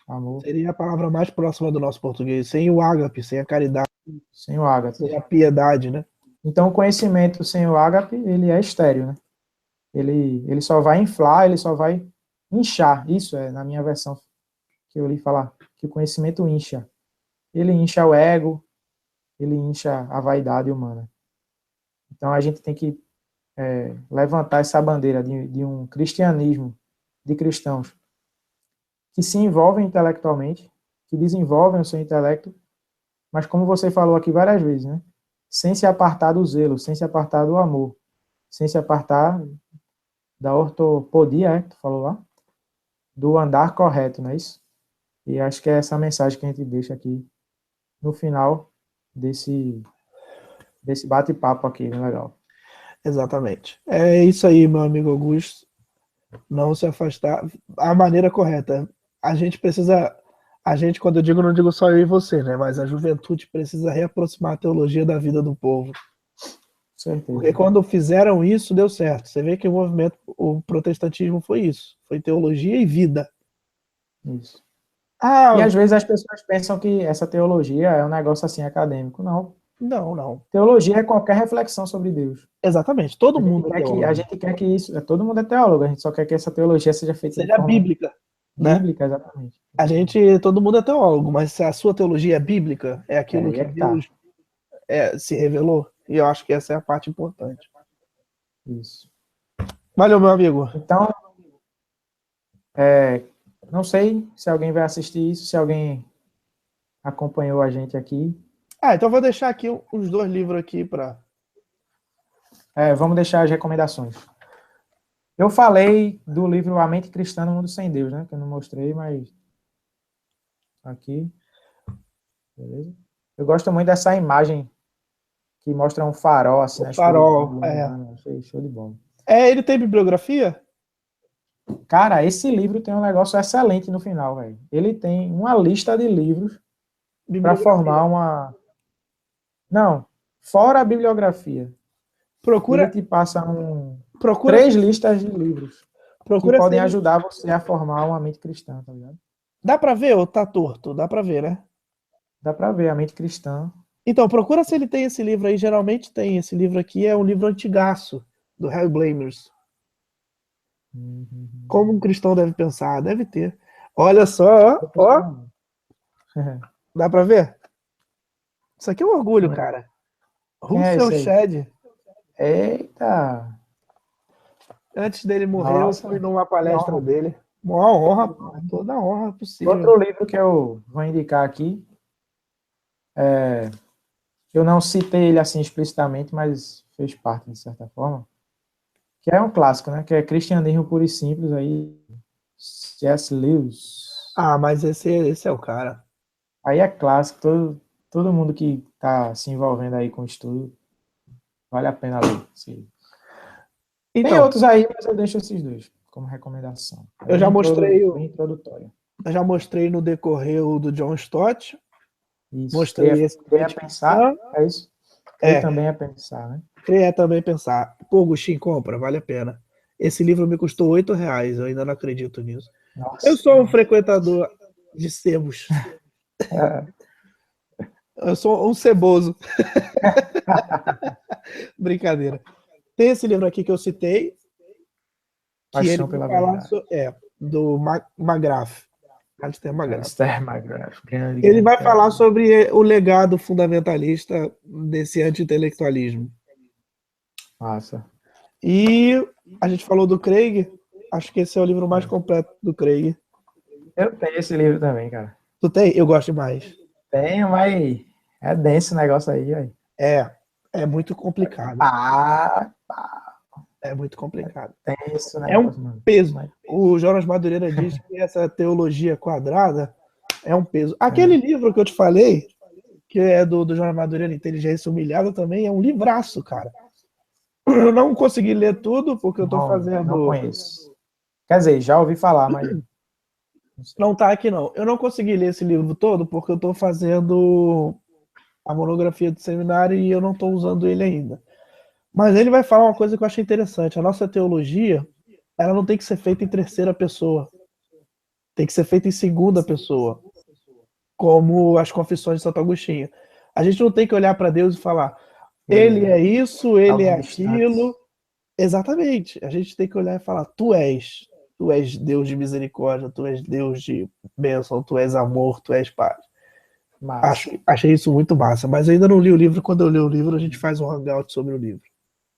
amor. Seria a palavra mais próxima do nosso português. Sem o ágape, sem a caridade. Sem o ágape. Sem a piedade, né? Então, o conhecimento sem o ágape, ele é estéril, né? Ele só vai inflar, ele só vai inchar. Isso é, na minha versão, que eu li falar, que o conhecimento incha. Ele incha o ego, ele incha a vaidade humana. Então, a gente tem que levantar essa bandeira de um cristianismo, de cristãos, que se envolvem intelectualmente, que desenvolvem o seu intelecto, mas como você falou aqui várias vezes, né? Sem se apartar do zelo, sem se apartar do amor, sem se apartar da ortopodia, que tu falou lá, do andar correto, não é isso? E acho que é essa mensagem que a gente deixa aqui no final desse bate-papo aqui, né? Legal. Exatamente. É isso aí, meu amigo Augusto. Não se afastar. A maneira correta. A gente precisa. A gente, quando eu digo, não digo só eu e você, né? Mas a juventude precisa reaproximar a teologia da vida do povo. Porque Certeza. quando fizeram isso, deu certo. Você vê que o movimento, o protestantismo foi isso. Foi teologia e vida. Isso. E Ah, às vezes as pessoas pensam que essa teologia é um negócio assim acadêmico. Não. não, não. Teologia é qualquer reflexão sobre Deus. Exatamente. Todo mundo é A teólogo. gente quer que isso, todo mundo é teólogo, a gente só quer que essa teologia seja feita de Seja forma bíblica, né? bíblica, exatamente. A gente, todo mundo é teólogo, mas se a sua teologia é bíblica, é É, aquilo aí que é que tá. Deus se revelou. E eu acho que essa é a parte importante. Isso. Valeu, meu amigo. Então, é, não sei se alguém vai assistir isso, se alguém acompanhou a gente aqui. Ah, então eu vou deixar aqui uns 2 livros aqui para. Vamos deixar as recomendações. Eu falei do livro A Mente Cristã no Mundo Sem Deus, né? Que eu não mostrei, mas aqui, beleza? Eu gosto muito dessa imagem que mostra um farol assim O na escuridão, Farol. iluminando. Achei show de bola. Ele tem bibliografia? Cara, esse livro tem um negócio excelente no final, velho. Ele tem uma lista de livros para Bibliografia. formar uma. Não, fora a bibliografia. Ele Procura, te passa procura, 3 listas de livros que procura se podem ele. ajudar você a formar uma mente cristã, tá ligado? Dá para ver ou tá torto? Dá para ver, né? Dá para ver a mente cristã. Então, procura se ele tem esse livro aí. Geralmente tem. Esse livro aqui é um livro antigaço, do Hellblamers. Uhum. Como um cristão deve pensar? Deve ter. Olha só, ó. Dá para ver? Isso aqui é um orgulho, cara. Quem é Russell esse aí? Shedd. Eita! Antes dele morrer, eu fui Nossa, numa que palestra honra. dele. Uma honra, pô. Toda a honra possível. Outro livro que eu vou indicar aqui, eu não citei ele assim explicitamente, mas fez parte de certa forma, que é um clássico, né? Que é Cristianismo Puro e Simples, aí C.S. Lewis. Ah, mas esse é o cara. Aí é clássico, todo mundo que está se envolvendo aí com o estudo, vale a pena ler. Sim. Tem Então, outros aí, mas eu deixo esses dois como recomendação. É eu já mostrei, bem introdutória. eu já mostrei no decorrer o do John Stott. Isso. Mostrei esse Criar Mente pensar, Cristã. é isso? Crer É, também é pensar, né? queria também pensar. Pô, Agostinho, compra, vale a pena. Esse livro me custou R$ 8, eu ainda não acredito nisso. Eu Nossa. sou um frequentador de sebos. Eu sou um ceboso. Brincadeira. Tem esse livro aqui que eu citei, que ele Paixão vai pela falar verdade. do McGrath. Alistair McGrath. Esther McGrath, grande, Ele grande vai cara. falar sobre o legado fundamentalista desse anti-intelectualismo. Massa. E a gente falou do Craig, acho que esse é o livro mais completo do Craig. Eu tenho esse livro também, cara. Tu tem? Eu gosto demais. Tenho, mas é denso o negócio aí, velho. É muito complicado. Ah, É muito complicado. denso o É um negócio, mano. peso. Mas, O Jonas Madureira diz que essa teologia quadrada é um peso. Aquele livro que eu te falei, que é do Jonas Madureira, Inteligência Humilhada, também é um livraço, cara. Eu não consegui ler tudo, porque eu tô não fazendo. conheço. Quer dizer, já ouvi falar, mas não sei. Não tá aqui, não. Eu não consegui ler esse livro todo, porque eu tô fazendo a monografia do seminário e eu não tô usando ele ainda. Mas ele vai falar uma coisa que eu achei interessante. A nossa teologia, ela não tem que ser feita em terceira pessoa. Tem que ser feita em segunda pessoa, como as Confissões de Santo Agostinho. A gente não tem que olhar para Deus e falar, ele é isso, ele é Alguém distante. aquilo. Exatamente. A gente tem que olhar e falar, tu és Deus de misericórdia, tu és Deus de bênção, tu és amor, tu és paz. Massa. Achei isso muito massa, mas eu ainda não li o livro. Quando eu ler o livro, a gente faz um hangout sobre o livro.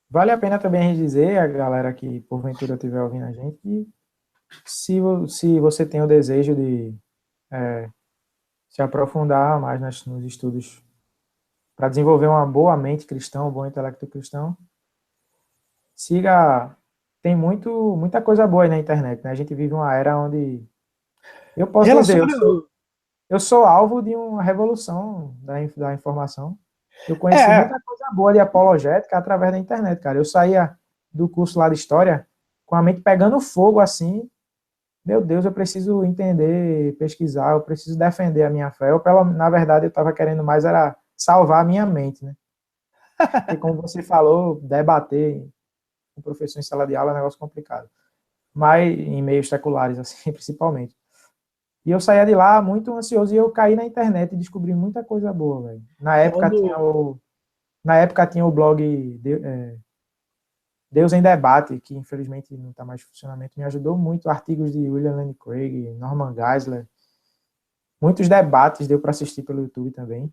Vale a pena também a gente dizer, a galera que porventura estiver ouvindo a gente, que se você tem o desejo de se aprofundar mais nos estudos para desenvolver uma boa mente cristã, um bom intelecto cristão, siga. Tem muita coisa boa aí na internet, né? A gente vive uma era onde eu posso dizer, Relaciona. eu sou alvo de uma revolução da informação. Eu conheci É, muita coisa boa de apologética através da internet, cara. Eu saía do curso lá de História com a mente pegando fogo assim. Meu Deus, eu preciso entender, pesquisar, eu preciso defender a minha fé. Na verdade, eu estava querendo mais era salvar a minha mente, né? Porque, como você falou, debater com o professor em sala de aula é um negócio complicado. Mas em meios seculares, assim, principalmente. E eu saía de lá muito ansioso e eu caí na internet e descobri muita coisa boa, velho. Na época tinha o blog Deus em Debate, que infelizmente não está mais em funcionamento, me ajudou muito. Artigos de William Lane Craig, Norman Geisler, muitos debates deu para assistir pelo YouTube também.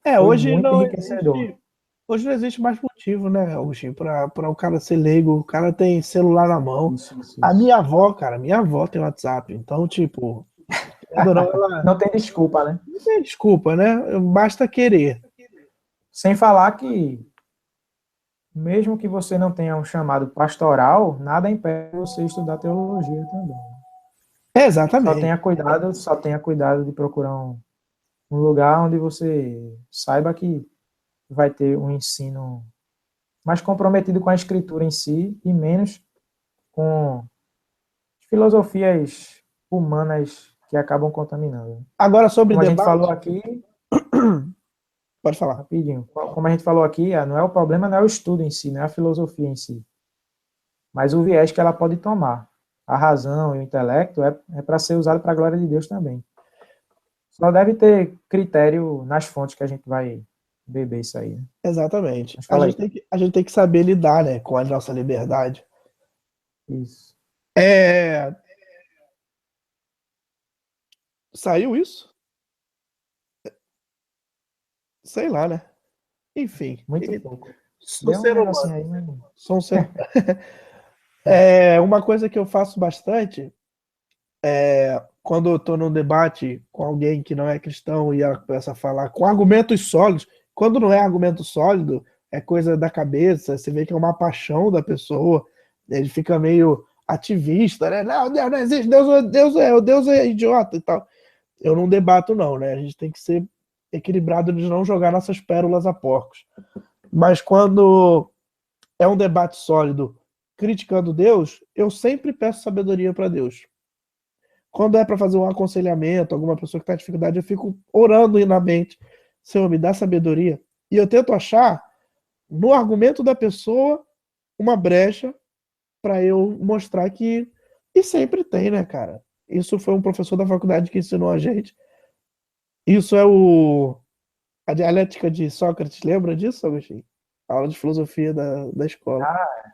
Foi Hoje muito não enriquecedor. existe. Hoje não existe mais motivo, né, Agostinho, para o cara ser leigo. O cara tem celular na mão. A Isso. minha avó, cara, minha avó tem WhatsApp. Então, tipo, querendo ou não, ela Não tem desculpa, né? não tem desculpa, né? Basta querer. Sem falar que, mesmo que você não tenha um chamado pastoral, nada impede você estudar teologia também. Exatamente. Só tenha cuidado de procurar um lugar onde você saiba que vai ter um ensino mais comprometido com a escritura em si e menos com filosofias humanas que acabam contaminando. Agora, sobre Como a gente falou debate, aqui, pode falar. rapidinho, como a gente falou aqui, não é o problema, não é o estudo em si, não é a filosofia em si, mas o viés que ela pode tomar. A razão e o intelecto é para ser usado para a glória de Deus também. Só deve ter critério nas fontes que a gente vai beber isso aí. Né? Exatamente. Mas fala aí. A gente tem que saber lidar, né, com a nossa liberdade. Isso. É... Saiu isso? Sei lá, né? Enfim, Muito pouco. sou Deu um ser negocinho humano. aí, mas... Sou um ser... Uma coisa que eu faço bastante quando eu tô num debate com alguém que não é cristão e ela começa a falar com argumentos sólidos, quando não é argumento sólido, é coisa da cabeça, você vê que é uma paixão da pessoa, ele fica meio ativista, né? Não, Deus não existe, Deus é idiota e tal. Eu não debato, não, né? A gente tem que ser equilibrado de não jogar nossas pérolas a porcos. Mas quando é um debate sólido criticando Deus, eu sempre peço sabedoria para Deus. Quando é para fazer um aconselhamento, alguma pessoa que está em dificuldade, eu fico orando na mente, Senhor, me dá sabedoria. E eu tento achar no argumento da pessoa uma brecha para eu mostrar que. E sempre tem, né, cara? Isso foi um professor da faculdade que ensinou a gente. Isso é a dialética de Sócrates, lembra disso, Agostinho? A aula de filosofia da escola. Ah,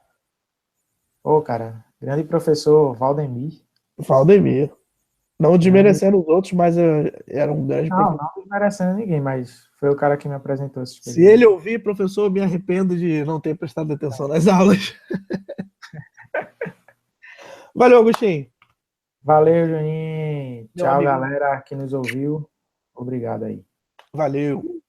ô, cara, grande professor Valdemir. Valdemir. Não Grande. desmerecendo os outros, mas era um grande Não, professor. não desmerecendo ninguém, mas foi o cara que me apresentou esse Se experiência. ele ouvir, professor, eu me arrependo de não ter prestado atenção nas aulas. Valeu, Agostinho. Valeu, Juninho. Meu Tchau, amigo. galera que nos ouviu. Obrigado aí. Valeu.